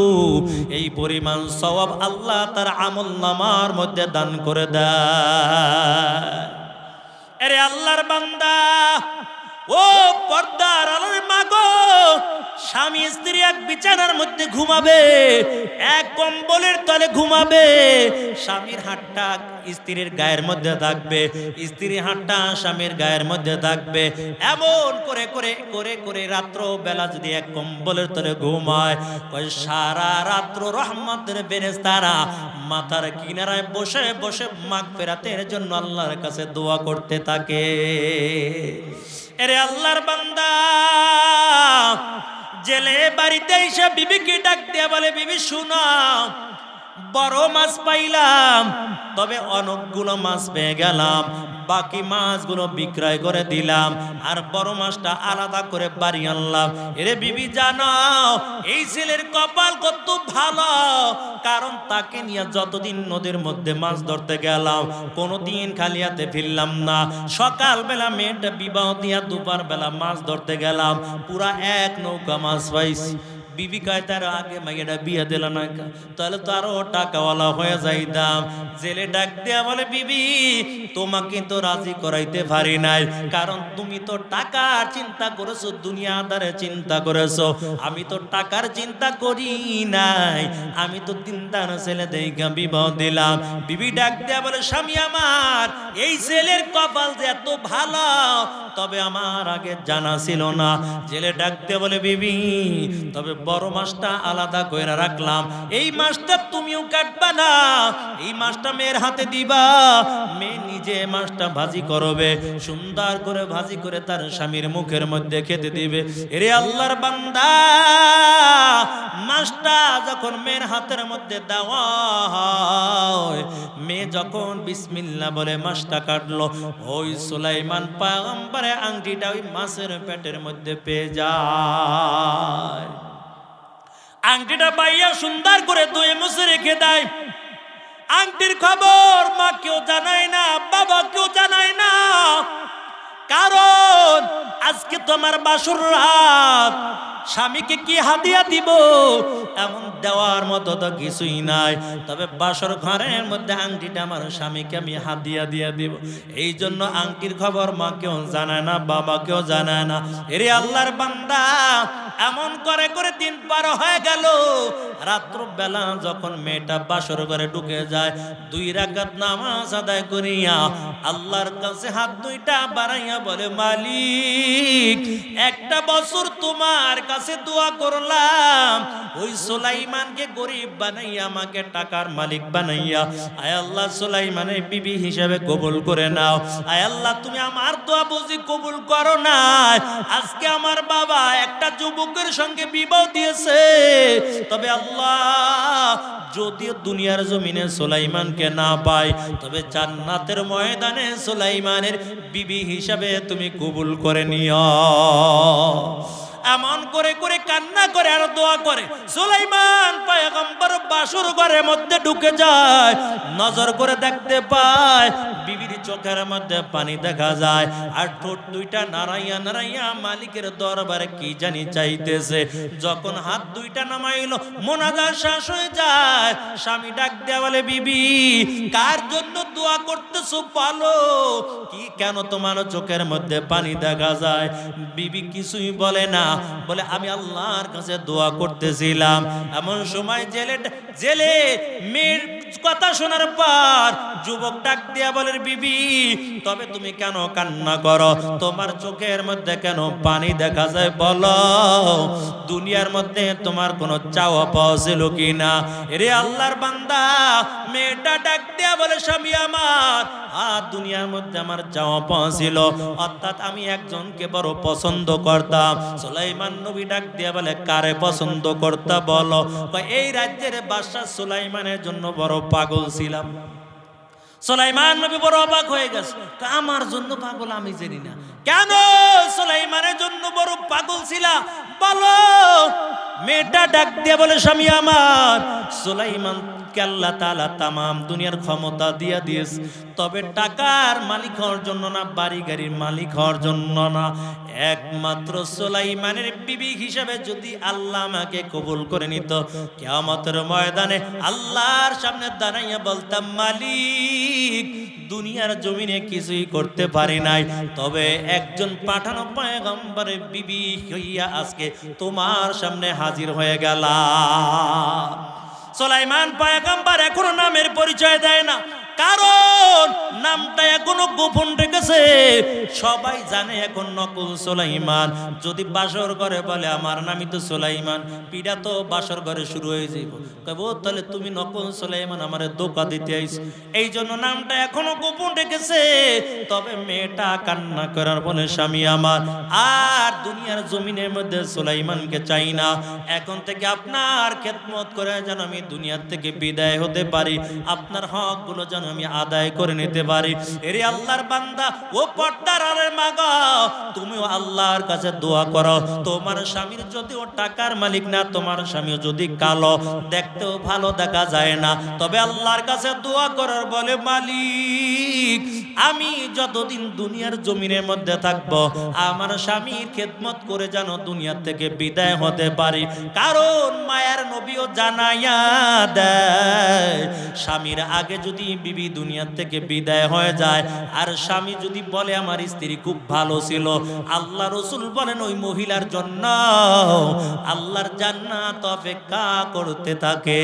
এই পরিমাণ সওয়াব আল্লাহ তার আমলনামার মধ্যে দান করে দেয়। আরে আল্লাহর বান্দা, ও পর্দার আলোর মা গো, স্বামী স্ত্রী এক বিছানার মধ্যে ঘুমাবে, এক কম্বলের তলে ঘুমাবে, স্বামীর হাতটা স্ত্রীর গায়ের মধ্যে থাকবে, স্ত্রীর হাতটা স্বামীর গায়ের মধ্যে থাকবে। এমন করে করে করে করে রাত্র বেলা যদি এক কম্বলের তলে ঘুমায়, সারা রাত্র রহমতের ফেরেশতারা মাথার কিনারায় বসে বসে মাগফিরাতের জন্য আল্লাহর কাছে দোয়া করতে থাকে। এরে আল্লাহর বান্দা, জেলে বাড়িতে এসে বিবিকে ডাক দিয়া বলে, বিবি শুনো, বড় মাছ পাইলাম, তবে অনেকগুলো মাছ পেয়ে গেলাম, বাকি মাছগুলো বিক্রয় করে দিলাম, আর বড় মাছটা আলাদা করে বাড়ি আনলাম। এরে বিবি জানো, এই ছেলের কপাল কত ভালো, কারণ তাকে নিয়ে যতদিন নদীর মধ্যে মাছ ধরতে গেলাম কোনোদিন খালি হাতে ফিরলাম না। সকালবেলা মেয়েটা বিবাহ দিয়া দুপুর বেলা মাছ ধরতে গেলাম, পুরা এক নৌকা মাছ পাইছি। বিবি কয় তার আগে মাইয়াটা বিয়ে দিল না, তাহলে তো আরো টাকাওয়ালা হয়ে যাইতাম। জেলে ডাক দিয়া বলে, বিবি তোমাকে তো রাজি করাইতে পারি নাই, কারণ তুমি তো টাকার চিন্তা করেছো, দুনিয়াদারে চিন্তা করেছো, আমি তো টাকার চিন্তা করি নাই, আমি তো দিনদার ছেলে দেখা বিবাহ দিলাম। বিবি ডাক দিয়া বলে, স্বামী আমার এই ছেলের কপাল যে এত ভালো, তবে আমার আগে জানা ছিল না। জেলে ডাক দিয়া বলে, বিবি তবে বড় মাছটা আলাদা করে রাখলাম, এই মাছটা তুমিও কাটবা না, এই মাছটা মেয়ের হাতে দিবা, মেয়ে নিজে মাছটা ভাজি করবে, সুন্দর করে ভাজি করে তার স্বামীর মুখের মধ্যে খেতে দিবে। এরে আল্লাহর বান্দা, মাছটা যখন মেয়ের হাতের মধ্যে দেওয়া হয়, মেয়ে যখন বিসমিল্লাহ বলে মাছটা কাটলো, ওই সুলাইমান পয়গম্বরের আংটিটা ওই মাছের পেটের মধ্যে পেয়ে যায়। আংটিটা পাইয়া সুন্দর করে ধুয়ে মুছে রেখে দেয়। আংটির খবর মা কেউ জানায় না, বাবা কেউ জানায় না, কারণ আজকে তোমার বাসর রাত, স্বামীকে কি হাদিয়া দিব এমন দেওয়ার মতো তো কিছুই নাই, তবে বাসর ঘরের মধ্যে আংটিটা আমার স্বামীকে আমি হাদিয়া দিয়ে দিব। এই জন্য আংটির খবর মা কেউ জানায় না, বাবা কেউ জানায় না। এরে আল্লাহর বান্দা, এমন করে করে দিন পার হয়ে গেল। রাত্র বেলা যখন মেয়েটা বাসর ঘরে ঢুকে যায়, 2 রাকাত নামাজ আদায় করিয়া আল্লাহর কাছে হাত দুইটা বাড়াইয়া বলে, মালিক একটা বছর তোমার কাছে দোয়া করলাম, ওই সুলাইমানকে গরিব বানাইয়া আমাকে টাকার মালিক বানাইয়া, আয় আল্লাহ সুলাইমানের বিবি হিসেবে কবুল করে নাও। আয় আল্লাহ তুমি আমার দোয়া বুঝি কবুল করো না, আজকে আমার বাবা একটা যুবকের সঙ্গে বিবাহ দিয়েছে, তবে আল্লাহ যদি দুনিয়ার জমিনে সুলাইমানকে না পাই, তবে জান্নাতের ময়দানে সুলাইমানের বিবি হিসাবে তুমি কবুল করে নিও। এমন করে করে কান্না করে আর দোয়া করে। সুলাইমান পয়গম্বর বাসর ঘরের মধ্যে ঢুকে যায়, নজর করে দেখতে পায় বিবির চোখের মধ্যে পানি দেখা যায়, আর ঠোঁট দুইটা নাড়াইয়া নাড়াইয়া মালিকের দরবারে কি জানি চাইতেছে। যখন হাত দুইটা নামাইলো, মোনাজাত শেষ হয়ে যায়। স্বামী ডাক দেয়া বলে, বিবি কার জন্য দোয়া করতেছো বলো, কি কেন তোমার চোখের মধ্যে পানি দেখা যায়? বিবি কিছুই বলে না, বলে আমি আল্লাহর কাছে দোয়া করতেছিলাম। এমন সময় জেলে মেয়ের কথা শোনার পর যুবক ডাক দিয়া বলে, বিবি তবে তুমি কেন কান্না করো? তোমার চোখের মধ্যে কেন পানি দেখা যায় বলো? দুনিয়ার মধ্যে তোমার কোনো চাওয়া পাওয়া ছিল কিনা? এরে আল্লাহর বান্দা, মেয়েটা ডাক দিয়া বলে, স্বামী আমার, দুনিয়ার মধ্যে আমার চাওয়া পাওয়া ছিল, অর্থাৎ আমি একজনকে বড় পছন্দ করতাম। সুলাইমান নবী ডাক দিয়া বলে, কারে পছন্দ করতা বলো? এই রাজ্যের বাদশা সুলাইমানের জন্য বড় পাগল ছিলাম। সুলাইমান নবী বড় অবাক হয়ে গেছে, আমার জন্য পাগল? আমি জানি না। কেন সুলাইমানের জন্য বড় পাগল ছিলা বলো? মেয়েটা ডাক দিয়ে বলে, স্বামী আমার, সুলাইমান কে আল্লাহ তাআলা তামাম দুনিয়ার ক্ষমতা দিয়া দিয়েছে, তবে টাকার মালিক হওয়ার জন্য না, বাড়ি গাড়ির মালিক হওয়ার জন্য না, একমাত্র সুলাইমানের বিবি হিসাবে যদি আল্লাহ আমাকে কবুল করে নিত, কিয়ামতের ময়দানে আল্লাহর সামনে দাঁড়াইয়া বলতাম, মালিক দুনিয়ার জমিনে কিছুই করতে পারি নাই, তবে একজন পাঠানো পয়গম্বরের বিবি হইয়া আজকে তোমার সামনে হাজির হয়ে গেলাম। সুলাইমান পয়গম্বর এখনো নামের পরিচয় দেয় না, কারণ নামটা এখনো গোপন রেখেছে। সবাই জানে এখন নকল সুলাইমান। যদি বাসর ঘরে বলে আমার নামই তো সুলাইমান, পিড়া তো বাসর ঘরে শুরু হয়ে যাইব, কইব তাহলে তুমি নকল সুলাইমান, আমারে ধোঁকা দিতে আইছ। এই জন্য নামটা এখনো গোপন রেখেছে। তবে মেয়েটা কান্না করার বলে, স্বামী আমার, আর দুনিয়ার জমিনের মধ্যে সুলাইমানকে চাই না, এখন থেকে আপনার খেদমত করে যেন আমি দুনিয়ার থেকে বিদায় হতে পারি, আপনার হক গুলো যেন আমি আদায় করে নিতে পারি। এরে আল্লাহর বান্দা, ও পর্দার আড়ালের মা গো, তুমিও আল্লাহর কাছে দোয়া করো। তোমার স্বামীর যদি ও টাকার মালিক না, তোমার স্বামীও যদি কালো, দেখতেও ভালো দেখা যায় না, তবে আল্লাহর কাছে দোয়া করার বলে, মালিক আমি যতদিন দুনিয়ার জমিনের মধ্যে থাকবো, আমার স্বামীর খেদমত করে যেন দুনিয়া থেকে বিদায় হতে পারি। কারণ মায়ার নবীও জানাইয়া দেয়, স্বামীর আগে যদি বিবি দুনিয়া থেকে বিদায় হয়ে যায়, আর স্বামী যদি বলে আমার স্ত্রী খুব ভালো ছিল, আল্লাহ রাসূল বলেন ওই মহিলার জন্য আল্লাহর জান্নাত অপেক্ষা করতে থাকে।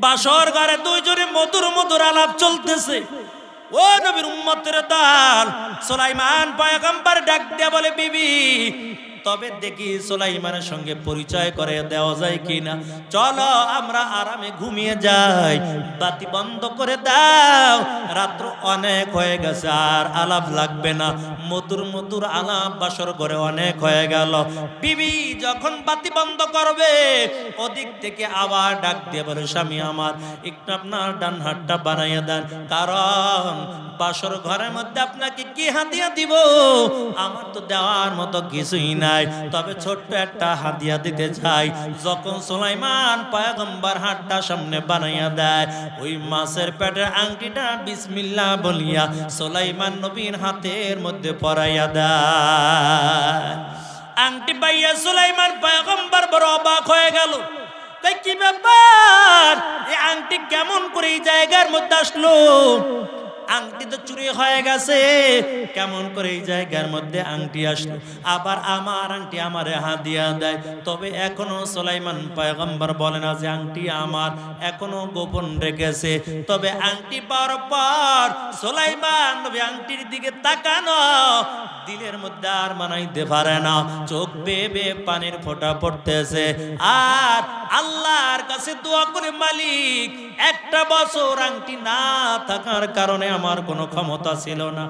বাসর ঘরে দুইজনে মধুর মধুর আলাপ চলতেছে। ও নবীর উম্মতের দল, সুলাইমান পয়গম্বর ডাক দিয়ে বলে, বিবি তবে দেখি সুলাইমানের সঙ্গে পরিচয় করে দেওয়া যায় কিনা, চলো আমরা আরামে ঘুমিয়ে যাই, বাতি বন্ধ করে দাও, রাত্র অনেক হয়ে গেছে, আর আলাপ লাগবে না, মধুর মধুর আলাপ বাসর ঘরে অনেক হয়ে গেল। বিবি যখন বাতি বন্ধ করবে, ওদিক থেকে আবার ডাক দিয়ে বলে, স্বামী আমার, একটু আপনার ডান হাতটা বানাইয়া দেন, কারণ বাসর ঘরের মধ্যে আপনাকে কি হাদিয়া দিব, আমার তো দেওয়ার মতো কিছুই নাই, তবে ছোট্ট একটা হাদিয়া দিতে চাই। যখন সুলাইমান পয়গম্বর হাতটা সামনে বানাইয়া দেয়, ওই মাছের পেটের আংটিটা বিসমিল্লাহ বলিয়া সুলাইমান নবীর হাতের মধ্যে পরাইয়া দেয়। আংটি পাইয়া সুলাইমান পয়গম্বর বড় অবাক হয়ে গেল, কি ব্যাপার, এই আংটি কেমন করে এই জায়গার মধ্যে আসলো? আংটি তো চুরি হয়ে গেছে, কেমন করে এই জায়গার মধ্যে আংটি আসলো? আবার আমার আংটি আমারে হাদিয়া দেয়। তবে এখনো সুলাইমান পয়গম্বর বলে না যে আংটি আমার, এখনো গোপন রেখেছে। তবে আংটি পাওয়ার পর সুলাইমান নবী আংটির দিকে তাকানো, দিলের মধ্যে আর মানাইতে পারে না, চোখ বেয়ে বেয়ে পানির ফোঁটা পড়তেছে, আর আল্লাহর কাছে দোয়া করে, মালিক একটা বছর আংটি না থাকার কারণে আমার কোনো ক্ষমতা ছিল না,